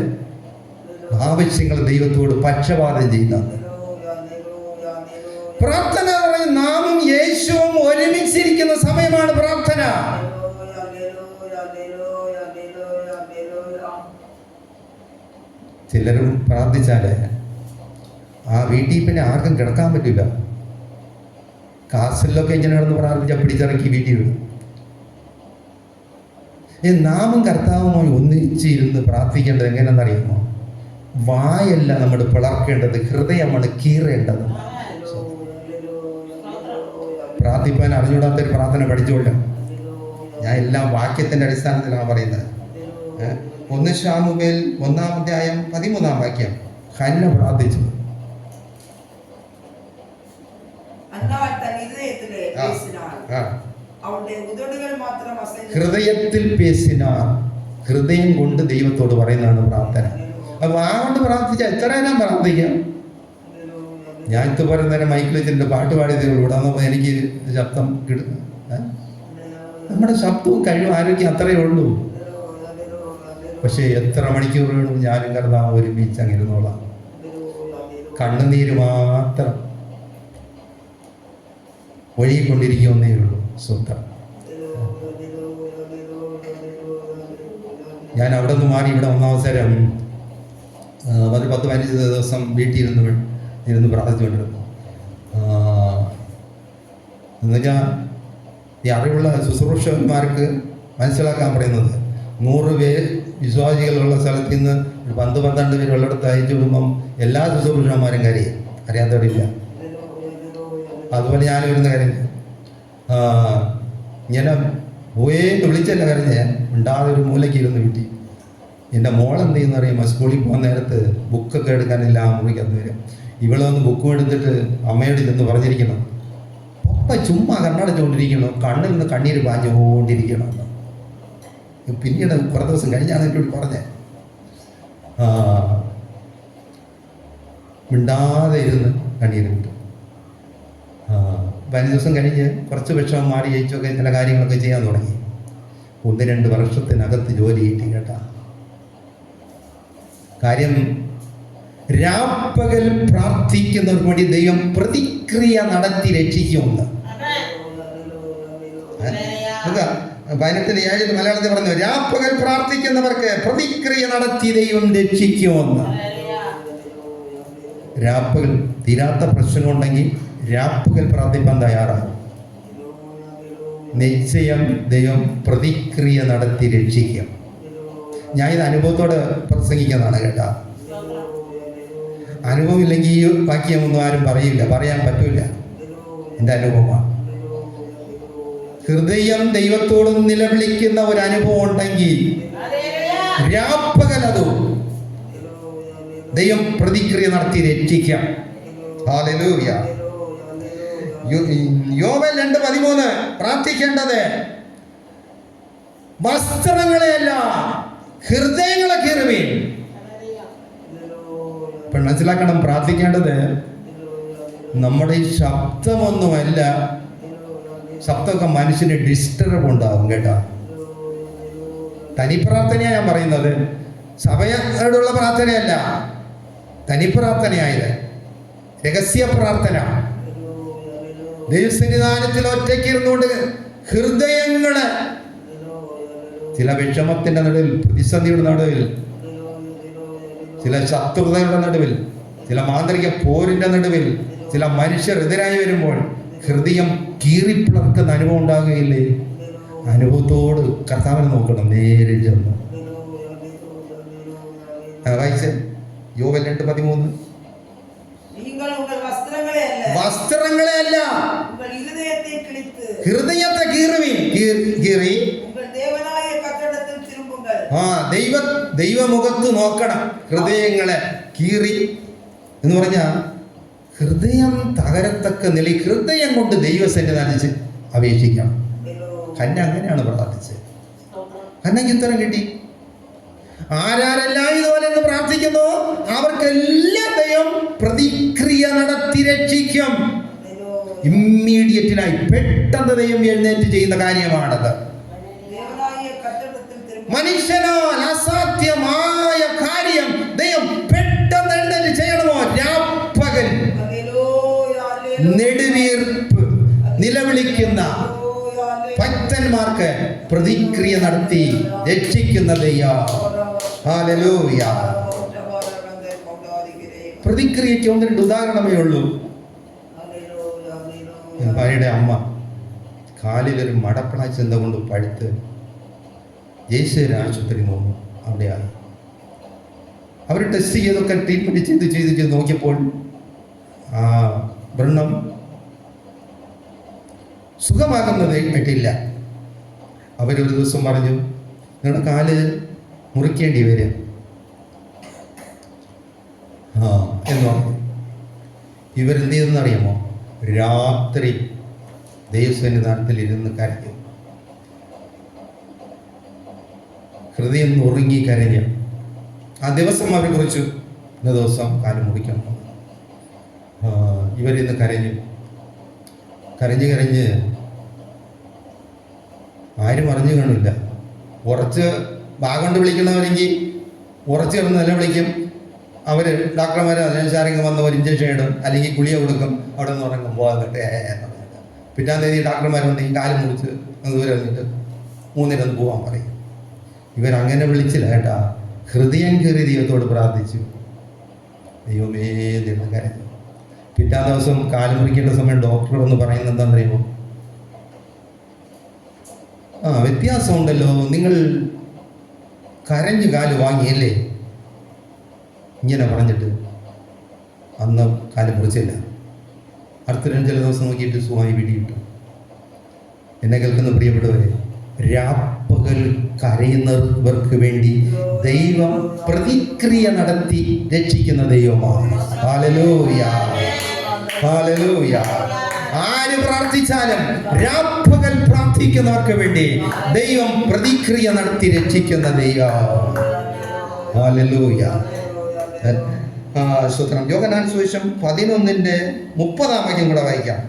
ആവശ്യങ്ങൾ ദൈവത്തോട് പക്ഷപാതം ചെയ്യുന്നത്. പ്രാർത്ഥന പറഞ്ഞ് നാമും യേശുവും ഒരുമിച്ചിരിക്കുന്ന സമയമാണ് പ്രാർത്ഥന. ചിലരും പ്രാർത്ഥിച്ചാല് ആ വീട്ടിൽ പിന്നെ ആർക്കും കിടക്കാൻ പറ്റില്ല. കാസിലൊക്കെ ഇങ്ങനെ നടന്ന് പ്രാർത്ഥിച്ചാൽ പിടിച്ചിറക്കി വീട്ടിൽ വിടും. നാമും കർത്താവുമായി ഒന്നിച്ചിരുന്ന് പ്രാർത്ഥിക്കേണ്ടത് എങ്ങനെയെന്നറിയുമോ? വായല്ല നമ്മൾ പിളർക്കേണ്ടത്, ഹൃദയമാണ് കീറേണ്ടത്. പ്രാർത്ഥിപ്പാൻ അറിഞ്ഞൂടാത്തൊരു പ്രാർത്ഥന പഠിച്ചുകൊള്ളാം. ഞാൻ എല്ലാം വാക്യത്തിന്റെ അടിസ്ഥാനത്തിലാണ് പറയുന്നത്. 1 ശമൂവേൽ 1-ാം അധ്യായം 13-ാം വാക്യം. ഹന്ന പ്രാർത്ഥിച്ചു. ഹൃദയത്തിൽ പേശിനാർ. ഹൃദയം കൊണ്ട് ദൈവത്തോട് പറയുന്നതാണ് പ്രാർത്ഥന. അപ്പൊ ആ കൊണ്ട് പ്രാർത്ഥിച്ച എത്ര നേരം പ്രാർത്ഥിക്കാം. ഞാൻ ഇതുപോലെ നേരം മൈക്കിൽ വെച്ചിട്ട് പാട്ട് പാടിയതേ ഉള്ളൂ. ഇവിടെ വന്നപ്പോൾ എനിക്ക് ശബ്ദം നമ്മുടെ ശബ്ദവും കഴിവും ആരോഗ്യം അത്രയേ ഉള്ളൂ. പക്ഷെ എത്ര മണിക്കൂർ വേണം ഞാനും കർത്താവ് ഒരുമിച്ച് അങ്ങിരുന്നോളാം. കണ്ണുനീര് മാത്രം ഒഴുകിക്കൊണ്ടിരിക്കുന്നേ ഉള്ളൂ. സ്വന്തം ഞാൻ അവിടെ നിന്ന് മാറി ഇവിടെ വന്ന അവസരം ഒരു 10-15 ദിവസം വീട്ടിൽ ഇരുന്ന് പ്രാർത്ഥിച്ചുകൊണ്ടിരുന്നു. എന്നുവെച്ചാൽ ഈ അറിവുള്ള ശുശ്രൂഷകന്മാർക്ക് മനസ്സിലാക്കാൻ പറയുന്നത് 100 പേര് വിശ്വാസികളുള്ള സ്ഥലത്ത് നിന്ന് 10-12 പേര് ഉള്ളിടത്ത് അയച്ചു വിടുമ്പം എല്ലാ ശുശ്രൂഷകന്മാരും അറിയാത്തവരില്ല. അതുപോലെ ഞാൻ വരുന്ന കാര്യം ഇങ്ങനെ പോയേന്ന് വിളിച്ചല്ല കരഞ്ഞ് ഉണ്ടാതെ ഒരു മൂലയ്ക്ക് ഇരുന്ന് വീട്ടി. എൻ്റെ മോളെന്ത് ചെയ്യുന്ന അറിയുമ്പോൾ സ്കൂളിൽ പോകുന്ന നേരത്ത് ബുക്കൊക്കെ എടുക്കാനില്ല ആ മുറിക്കകത്ത് വരും. ഇവളൊന്ന് ബുക്കും എടുത്തിട്ട് അമ്മയോട് ചെന്ന് പറഞ്ഞിരിക്കണം, പപ്പ ചുമ്മാ കണ്ണടച്ചുകൊണ്ടിരിക്കണം, കണ്ണിൽ നിന്ന് കണ്ണീര് പാഞ്ഞുകൊണ്ടിരിക്കണം. പിന്നീട് കുറേ ദിവസം കഴിഞ്ഞാണ് എന്നോട് പറഞ്ഞേ. മിണ്ടാതെ ഇരുന്ന് കണ്ണീര് വിട്ടു. 15 ദിവസം കഴിഞ്ഞ് കുറച്ച് വിഷമം മാറി ജയിച്ചൊക്കെ ചില കാര്യങ്ങളൊക്കെ ചെയ്യാൻ തുടങ്ങി. 1-2 വർഷത്തിനകത്ത് ജോലി കിട്ടി കേട്ടാ. കാര്യം രാപ്പകൽ പ്രാർത്ഥിക്കുന്നവർക്ക് വേണ്ടി ദൈവം പ്രതിക്രിയ നടത്തി രക്ഷിക്കുമെന്ന്. 18-7 മലയാളത്തിൽ പറഞ്ഞു, രാപ്പകൽ പ്രാർത്ഥിക്കുന്നവർക്ക് പ്രതിക്രിയ നടത്തി ദൈവം രക്ഷിക്കുമെന്ന്. രാപ്പകൽ തീരാത്ത പ്രശ്നമുണ്ടെങ്കിൽ രാപ്പകൽ പ്രാർത്ഥിപ്പാൻ തയ്യാറാകും. നിശ്ചയം ദൈവം പ്രതിക്രിയ നടത്തി രക്ഷിക്കും. ഞാൻ ഇത് അനുഭവത്തോടെ പ്രസംഗിക്കുന്നതാണ് കേട്ടാ. അനുഭവം ഇല്ലെങ്കിൽ ഈ വാക്യമൊന്നും ആരും പറയില്ല, പറയാൻ പറ്റൂല. എൻ്റെ അനുഭവമാണ്. ഹൃദയം ദൈവത്തോട് നിലവിളിക്കുന്ന ഒരു അനുഭവം ഉണ്ടെങ്കിൽ രാപ്പകലതു ദൈവം പ്രതിക്രിയ നടത്തി രക്ഷിക്കാം. ഹല്ലേലൂയ. യോവേൽ 2:13 പ്രാർത്ഥിക്കേണ്ടത് വസ്ത്രങ്ങളെയല്ല ഹൃദയങ്ങളെ കീറുവീൻ. ഇപ്പം മനസ്സിലാക്കണം, പ്രാർത്ഥിക്കേണ്ടത് നമ്മുടെ ഈ ശബ്ദമൊന്നുമല്ല. ശബ്ദമൊക്കെ മനുഷ്യന് ഡിസ്റ്റർബ് ഉണ്ടാകും കേട്ടോ. തനിപ്രാർത്ഥനയാണ് ഞാൻ പറയുന്നത്, സഭയോടുള്ള പ്രാർത്ഥനയല്ല. തനിപ്രാർത്ഥനയായത് രഹസ്യ പ്രാർത്ഥന. ദൈവസന്നിധാനത്തിൽ ഒറ്റയ്ക്കിരുന്നുകൊണ്ട് ഹൃദയങ്ങള് ചില വിഷമത്തിന്റെ നടുവിൽ, പ്രതിസന്ധിയുടെ നടുവിൽ, ചില ശത്രുതയുടെ നടുവിൽ, ചില മാന്ത്രിക പോരിന്റെ നടുവിൽ, ചില മനുഷ്യർ എതിരായി വരുമ്പോൾ ഹൃദയം കീറിപ്പിളർക്കുന്ന അനുഭവം ഉണ്ടാകുകയില്ലേ? അനുഭവത്തോട് കർത്താവിനെ നോക്കണം, നേരെ ചെന്ന്. വായിച്ച് യോവേൽ 2:13. വസ്ത്രങ്ങളെയല്ല ഹൃദയത്തെ കീറി ദൈവമുഖത്ത് നോക്കണം. ഹൃദയങ്ങളെ കീറി എന്ന് പറഞ്ഞാൽ ഹൃദയം തകരത്തക്ക നില ഹൃദയം കൊണ്ട് ദൈവസന്നിധാനിച്ച് അപേക്ഷിക്കണം. ഹന്ന അങ്ങനെയാണ് പ്രാർത്ഥിച്ചത്. ഹന്നയ്ക്ക് ഉത്തരം കിട്ടി. ആരാരെല്ലാം ഇതുപോലെ പ്രാർത്ഥിക്കുന്നു അവർക്കെല്ലാം ദൈവം പ്രതിക്രിയ നടത്തി രക്ഷിക്കും. ഇമ്മീഡിയറ്റിനായി പെട്ടെന്ന് ദൈവം എഴുന്നേറ്റ് ചെയ്യുന്ന കാര്യമാണത്. മനുഷ്യനാൽ അസാധ്യമായ കാര്യം ദൈവം പെട്ടെന്ന് എഴുന്നേറ്റ് ചെയ്യണമോ? രാപ്പകൽ നെടുവീർപ്പ് നിലവിളിക്കുന്ന ഭക്തന്മാർക്ക് പ്രതിക്രിയ നടത്തി രക്ഷിക്കുന്ന ദൈവം. ഹല്ലേലൂയ. പ്രതിക്രിയയ്ക്ക് 1-2 ഉദാഹരണമേ ഉള്ളൂ. ഭാര്യയുടെ അമ്മ കാലിലൊരു മടപ്പണ ചിന്ത കൊണ്ട് പഴുത്ത് യേശുവിനെ ആശുപത്രി നോന്നു. അവിടെയാണ് അവർ ടെസ്റ്റ് ചെയ്തൊക്കെ ട്രീറ്റ്മെൻറ്റ് ചെയ്ത് നോക്കിയപ്പോൾ ആ വ്രണം സുഖമാകുന്നത് പറ്റില്ല. അവരൊരു ദിവസം പറഞ്ഞു, നിങ്ങളുടെ കാല് മുറിക്കേണ്ടി വരും എന്ന് പറഞ്ഞു. ഇവരെന്ത് ചെയ്തെന്നറിയാമോ? രാത്രി ദൈവസന്നിധാനത്തിൽ ഇരുന്ന് കരഞ്ഞു. ഹൃദയം നുറുങ്ങി കരഞ്ഞു. ആ ദിവസം അവർ കുറിച്ചു, ഇന്ന ദിവസം കാല് മുറിക്കണം. ഇവരിന്ന് കരഞ്ഞ് ആരും അറിഞ്ഞു കാണില്ല. ഉറച്ച് ഭാഗം വിളിക്കണവരെങ്കിൽ ഉറച്ച് കിടന്ന് നില വിളിക്കും. അവർ ഡോക്ടർമാർ അതിനനുസരിച്ച് വന്ന് ഒരു ഇഞ്ചക്ഷൻ ഇടും, അല്ലെങ്കിൽ ഗുളിക കൊടുക്കും. അവിടെ നിന്ന് ഉറങ്ങും, പോകാതെ പിറ്റാം തീയതി ഡോക്ടർമാർ വന്ന് ഈ കാലം മുറിച്ച് ദൂരെ വന്നിട്ട് 3 പോകാൻ പറയും. ഇവരങ്ങനെ വിളിച്ചില്ല കേട്ടാ. ഹൃദയം കയറി ദൈവത്തോട് പ്രാർത്ഥിച്ചു. ദൈവമേ ദൈവം കരഞ്ഞു. പിറ്റാ ദിവസം കാല് മുറിക്കേണ്ട സമയം ഡോക്ടർ വന്ന് പറയുന്നത് എന്താണെന്ന് അറിയുമോ? വ്യത്യാസമുണ്ടല്ലോ, നിങ്ങൾ കരഞ്ഞു കാല് വാങ്ങിയല്ലേ? ഇങ്ങനെ പറഞ്ഞിട്ട് അന്ന് കാല് മുറിച്ചില്ല. അടുത്ത 2 ദിവസം നോക്കിയിട്ട് സുഖമായി പിടിയിട്ടു. എന്നെ കേൾക്കുന്ന പ്രിയപ്പെട്ടവരെ, രാപ്പകൽ കരയുന്നവർക്ക് വേണ്ടി ദൈവം പ്രതിക്രിയ നടത്തി രക്ഷിക്കുന്ന ദൈവമാണ്. Hallelujah, hallelujah. ആര് പ്രാർത്ഥിച്ചാലും രാപ്പകൽ പ്രാർത്ഥിക്കുന്നവർക്ക് വേണ്ടി ദൈവം പ്രതിക്രിയ നടത്തി രക്ഷിക്കുന്ന ദൈവം. ഹല്ലേലൂയ. സ്തോത്രം. യോഹന്നാൻ സുവിശേഷം 11:30 കൂടെ വായിക്കാം.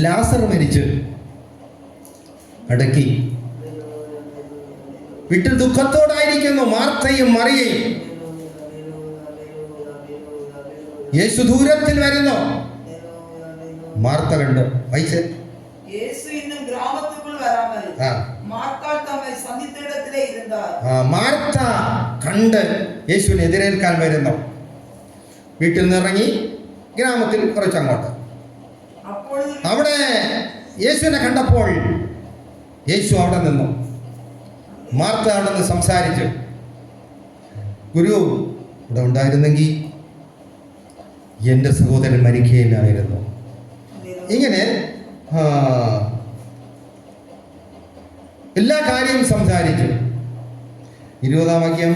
ലാസർ മരിച്ച് അടക്കി, വീട്ടിൽ ദുഃഖത്തോടായിരിക്കുന്നു മാർത്തയും മറിയയും. യേശു ദൂരത്തിൽ വരുന്നു. മാർത്ത കണ്ട് വായിച്ചേ. മാർത്ത കണ്ട് യേശുവിനെ എതിരേൽക്കാൻ വരുന്നു. വീട്ടിൽ നിന്ന് ഇറങ്ങി ഗ്രാമത്തിൽ കുറച്ചങ്ങോട്ട്. അവിടെ യേശുവിനെ കണ്ടപ്പോൾ യേശു അവിടെ നിന്നു. മാർത്ത അവിടെ നിന്ന് സംസാരിച്ചു. ഗുരു ഇവിടെ ഉണ്ടായിരുന്നെങ്കിൽ എൻ്റെ സഹോദരൻ മരിക്കുകയില്ലായിരുന്നു ഇങ്ങനെ എല്ലാ കാര്യവും സംസാരിച്ചു. 20-ാം വാക്യം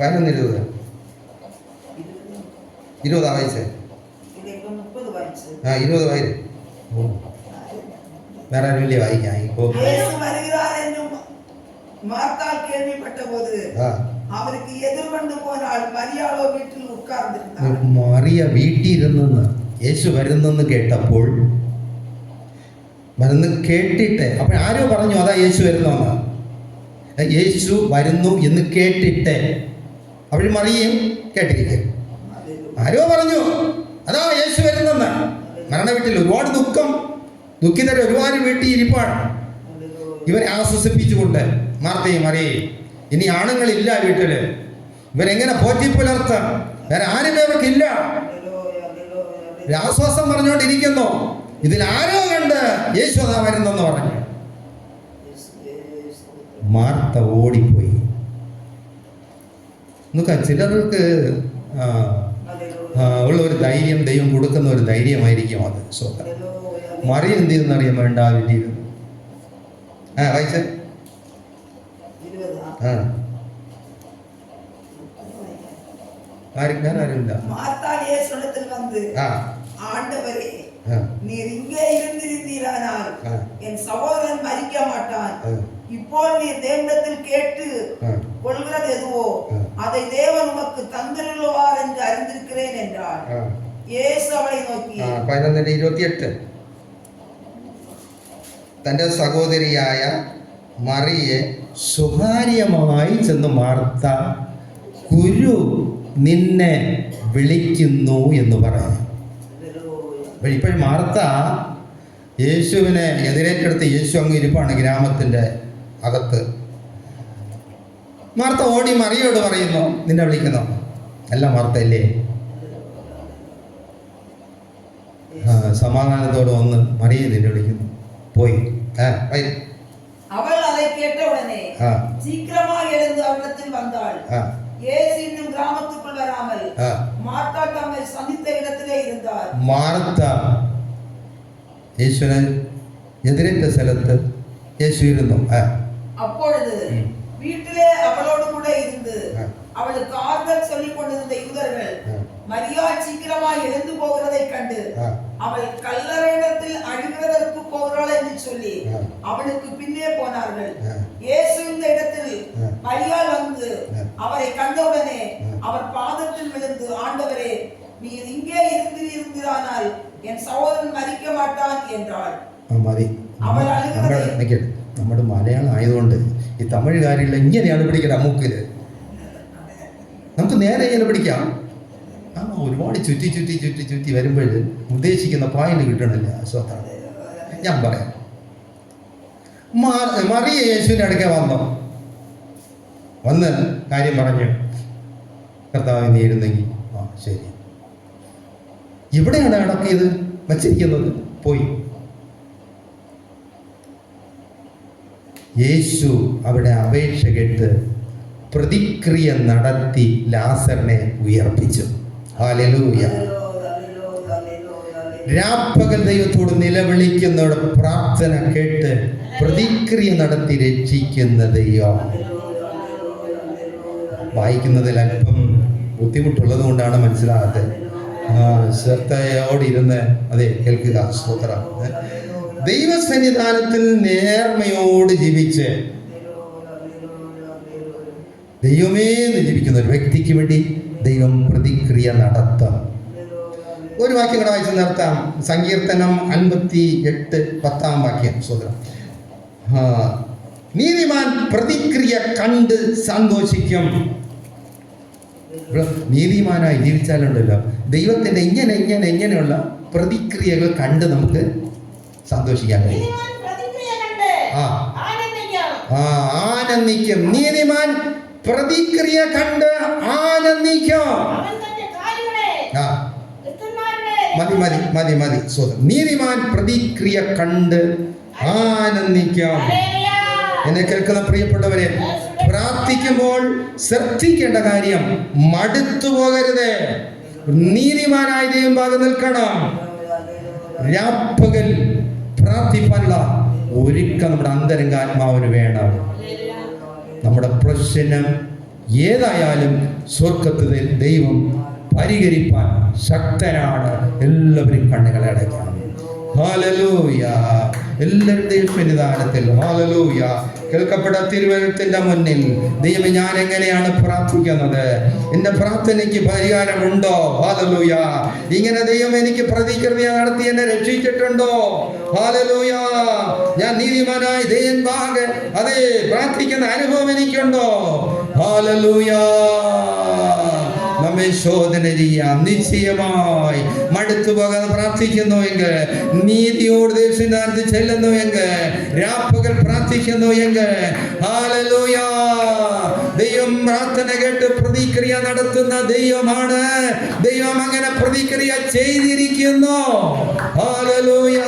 11-20 20 വായിച്ചേ. 20 വായിര്. വേറെ ആരുമില്ലേ വായിക്കാൻ? ഇപ്പോ மார்த்தாள் கேள்விப்பட்டபோது அவருக்கு எதிர்கொண்டு போனால் மரியாளோ വീട്ടിൽ ഉட்கார்ന്നിരുന്നാൾ. മറിയ വീട്ടിലിരുന്നെന്ന് യേശു വരുന്നെന്ന് കേട്ടപ്പോൾ വരുന്ന് കേട്ടിട്ട് അപ്പോൾ ആരോ പറഞ്ഞു അതാ യേശു വരുന്നെന്ന്. യേശു വരുന്നു എന്ന് കേട്ടിട്ട് അവൾ മറിയയും കേട്ടിരിക്കും. ആരോ പറഞ്ഞു അതാ യേശു വരുന്നെന്ന്. മരണ വീട്ടിൽ ഒരുപാട് ദുഃഖിതരെ ഒരുപാട് വീട്ടിൽ ഇരിപ്പാണ്. ഇവരെ ആശ്വസിപ്പിച്ചുകൊണ്ട് മാർത്തയും മറിയയും, ഇനി ആണുങ്ങളില്ല വീട്ടില്, ഇവരെങ്ങനെ പോറ്റി പുലർത്താം, വേറെ ആരും ഇവർക്കില്ല. ആശ്വാസം പറഞ്ഞുകൊണ്ടിരിക്കുന്നു. ഇതിൽ ആരോ കണ്ട് യേശു അതാ വരുന്നെന്ന് പറഞ്ഞു. മാർത്ത ഓടിപ്പോയി. ചിലർക്ക് ഉള്ള ഒരു ധൈര്യം ദൈവം കൊടുക്കുന്ന ഒരു ധൈര്യമായിരിക്കും അത്. മറിയ എന്ത് ചെയ്യുന്നറിയാൻ വേണ്ട വീട്ടിൽ വായിച്ച ആരുമില്ല. ஆண்டவரே, நீர் இங்கே இருந்திருந்தீரானால் என் சகோதரன் மரிக்க மாட்டான். இப்போ நீர் தேவனிடத்தில் கேட்டு கொள்கிறது எதுவோ அதை தேவன் உமக்கு தந்தருளுவார் என்று அறிந்திருக்கிறேன் என்றார். இயேசு அவளை நோக்கி 11:28 തൻ്റെ സഹോദരിയായ മറിയെ സ്വകാര്യമായി ചെന്ന് മാർത്ത, ഗുരു നിന്നെ വിളിക്കുന്നു എന്ന് പറഞ്ഞു. ഇപ്പോൾ മാർത്ത യേശുവിനെ എതിരേറ്റെടുത്ത് യേശു അങ്ങ് ഇരിപ്പാണ് ഗ്രാമത്തിൻ്റെ അകത്ത്. മാർത്ത ഓടി മറിയോട് പറയുന്നു, നിന്നെ വിളിക്കുന്നു. അല്ല മാർത്തയല്ലേ? സമാധാനത്തോടെ വന്ന് മറിയെ നിന്നെ വിളിക്കുന്നു. പോയി അവൾ அதை கேட்டவுடனே சீக்கிரமாக எழுந்து அவளிடத்தில் வந்தாள். இயேசு இன்னும் கிராமத்துக்குள் வராமல் மார்த்தா தம்மை சந்தித்த இடத்திலே இருந்தார். മാർത്ത യേശുവിനെ എതിരേറ്റ സ്ഥലത്ത് യേശു ഇരുന്നു. அப்பொழுது வீட்டிலே அவளோடு கூட இருந்து அவளுக்கு ஆறுதல் சொல்லிக் கொண்டிருந்த யூதர்கள் மரியாள் சீக்கிரமாக எழுந்து போகிறதை கண்டு அவள் கல்லறையிடத்தில் அழுகிறதற்கு போகிறாள் என்று சொல்லி அவளுக்கு பின்னே போனார்கள். இயேசு இந்த இடத்தில் மரியாள் வந்து அவரை கண்டவுடனே அவர் பாதத்தில் விழுந்து, ஆண்டவரே, நீர் இங்கே இருந்திரானால் என் சகோதரன் மரிக்க மாட்டான் என்றாள். അവൾ അഴുகிறதை നമ്മുടെ മലയാളം ആയതുകൊണ്ട് ഈ തമിഴുകാരില്ല ഇങ്ങനെയാണ് പിടിക്കുക. മൂക്കില് നമുക്ക് നേരെ ഇങ്ങനെ പിടിക്കാം. ഒരുപാട് ചുറ്റി വരുമ്പോൾ ഉദ്ദേശിക്കുന്ന പോയിന്റ് കിട്ടണില്ല. സ്വത്താണ് ഞാൻ പറയാം. മറിയ യേശുവിൻ്റെ അടുക്ക വന്ന് കാര്യം പറഞ്ഞു, കർത്താവ് നീ ഇരുന്നെങ്കിൽ ശരി. എവിടെയാണ് അടക്കിയത് വച്ചിരിക്കുന്നത്? പോയി. യേശു അവിടെ അപേക്ഷ കേട്ട് പ്രതിക്രിയ നടത്തി ലാസറിനെ ഉയർപ്പിച്ചു. ഹല്ലേലൂയ. രാപ്പകൽ ദൈവത്തോട് നിലവിളിക്കുന്നവരുടെ പ്രാർത്ഥന കേട്ട് പ്രതിക്രിയ നടത്തി രക്ഷിക്കുന്ന ദൈവം. വായിക്കുന്നതിൽ അല്പം ബുദ്ധിമുട്ടുള്ളത് കൊണ്ടാണ് മനസ്സിലാകാത്തത്. ശ്രദ്ധയോടിരുന്ന് അതെ കേൾക്കുക. സ്തോത്രം. ദൈവസന്നിധാനത്തിൽ നേർമയോട് ജീവിച്ച് ദൈവമേ എന്ന് ജീവിക്കുന്ന ഒരു വ്യക്തിക്ക് വേണ്ടി ദൈവം പ്രതിക്രിയ നടത്താം. ഒരു വാക്യം കൂടെ വായിച്ച് നിർത്താം. സങ്കീർത്തനം 58:10 വാക്യം. സ്വതന്ത്രം. നീതിമാൻ പ്രതിക്രിയ കണ്ട് സന്തോഷിക്കും. നീതിമാനായി ജീവിച്ചാലുണ്ടല്ലോ ദൈവത്തിൻ്റെ ഇങ്ങനെയുള്ള പ്രതിക്രിയകൾ കണ്ട് നമുക്ക് സന്തോഷിക്കാൻ കഴിയും. ആനന്ദിക്കും. നീതിമാൻ പ്രതിക്രിയ കണ്ട് ആനന്ദിക്കും. മതി. സ്വതന്ത്രം. നീതിമാൻ പ്രതിക്രിയ കണ്ട് ആനന്ദിക്കാം. എന്നെ കേൾക്കുന്ന പ്രിയപ്പെട്ടവരെ, പ്രാർത്ഥിക്കുമ്പോൾ ശ്രദ്ധിക്കേണ്ട കാര്യം, മടുത്തു പോകരുത്. നീതിമാനായ ദൈവം ഭാഗം നിൽക്കണം. രാപ്പകൽ പ്രാർത്ഥിപ്പാനുള്ള ഒരുക്കം നമ്മുടെ അന്തരംഗാത്മാവിന് വേണം. നമ്മുടെ പ്രശ്നം ഏതായാലും സ്വർഗത്തിൽ ദൈവം പരിഹരിപ്പാൻ ശക്തനാണ്. എല്ലാവരും കണ്ണുകളെ അടയ്ക്കണം. ഹല്ലേലൂയ. എല്ലാവരും ദൈവസന്നിധാനത്തിൽ ഹല്ലേലൂയ. കേൾക്കപ്പെട്ട തിരുവചനത്തിന്റെ മുന്നിൽ ദൈവം ഞാൻ എങ്ങനെയാണ് പ്രാർത്ഥിക്കുന്നത്, എന്റെ പ്രാർത്ഥനയ്ക്ക് പരിഹാരമുണ്ടോ? ഹല്ലേലൂയ. ഇങ്ങനെ ദൈവം എനിക്ക് പ്രതിക്രിയ നടത്തി എന്നെ രക്ഷിച്ചിട്ടുണ്ടോ? ഹല്ലേലൂയ. ഞാൻ നീതിമാനായി ദൈവം ഭാഗം അതെ പ്രാർത്ഥിക്കുന്ന അനുഭവം എനിക്കുണ്ടോ? ഹല്ലേലൂയ. നമ്മെ ശോധന ചെയ്യാം. നിശ്ചയമായി മടുത്തു പോകാതെ പ്രാർത്ഥിക്കുന്നു എങ്കിൽ, നീതിയോട് ദൈവസന്നിധാനത്തിൽ ചെല്ലുന്നു എങ്കിൽ, രാപ്പകൽ പ്രാർത്ഥിക്കുന്നു എങ്കിൽ, ഹല്ലേലൂയ, ദൈവം പ്രാർത്ഥന കേട്ട് പ്രതിക്രിയ നടത്തുന്ന ദൈവമാണ്. ദൈവം അങ്ങനെ പ്രതിക്രിയ ചെയ്തിരിക്കുന്നു. ഹല്ലേലൂയ.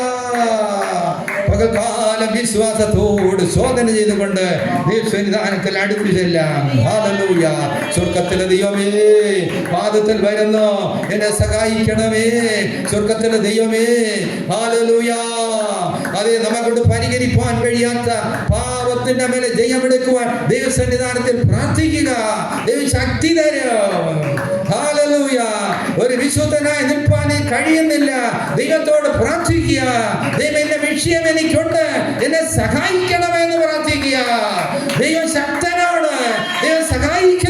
പകൽക്കാലം വിശ്വാസത്തോട് ശോധന ചെയ്തുകൊണ്ട് ദൈവസന്നിധാനത്തിൽ അടുത്തു ചെല്ലാം. ഹല്ലേലൂയ. സ്വർഗ്ഗത്തിലെ ദൈവമേ പാദത്തിൽ വരുന്നു, എന്നെ സഹായിക്കണമേ. സ്വർഗ്ഗത്തിലെ ദൈവമേ ഹല്ലേലൂയ. അതേ നമുക്കൊണ്ട് പരിഹരിപ്പാൻ കഴിയാത്ത പാപത്തിന്റെ മേലെ ജയമെടുക്കുവാൻ ദൈവസന്നിധാനത്തിൽ പ്രാർത്ഥിക്കുക. ദൈവം ശക്തി തരും. ഹല്ലേലൂയ. ഒരു വിശുദ്ധനായി നിൽപ്പാൻ കഴിയുന്നില്ല, ദൈവത്തോട് പ്രാർത്ഥിക്കുക. ദൈവം എന്റെ വിഷയം എനിക്കുണ്ട്, എന്നെ സഹായിക്കണമെന്ന് പ്രാർത്ഥിക്കുക. ദൈവം ശക്തനാണ്, ദൈവം സഹായിക്കണം.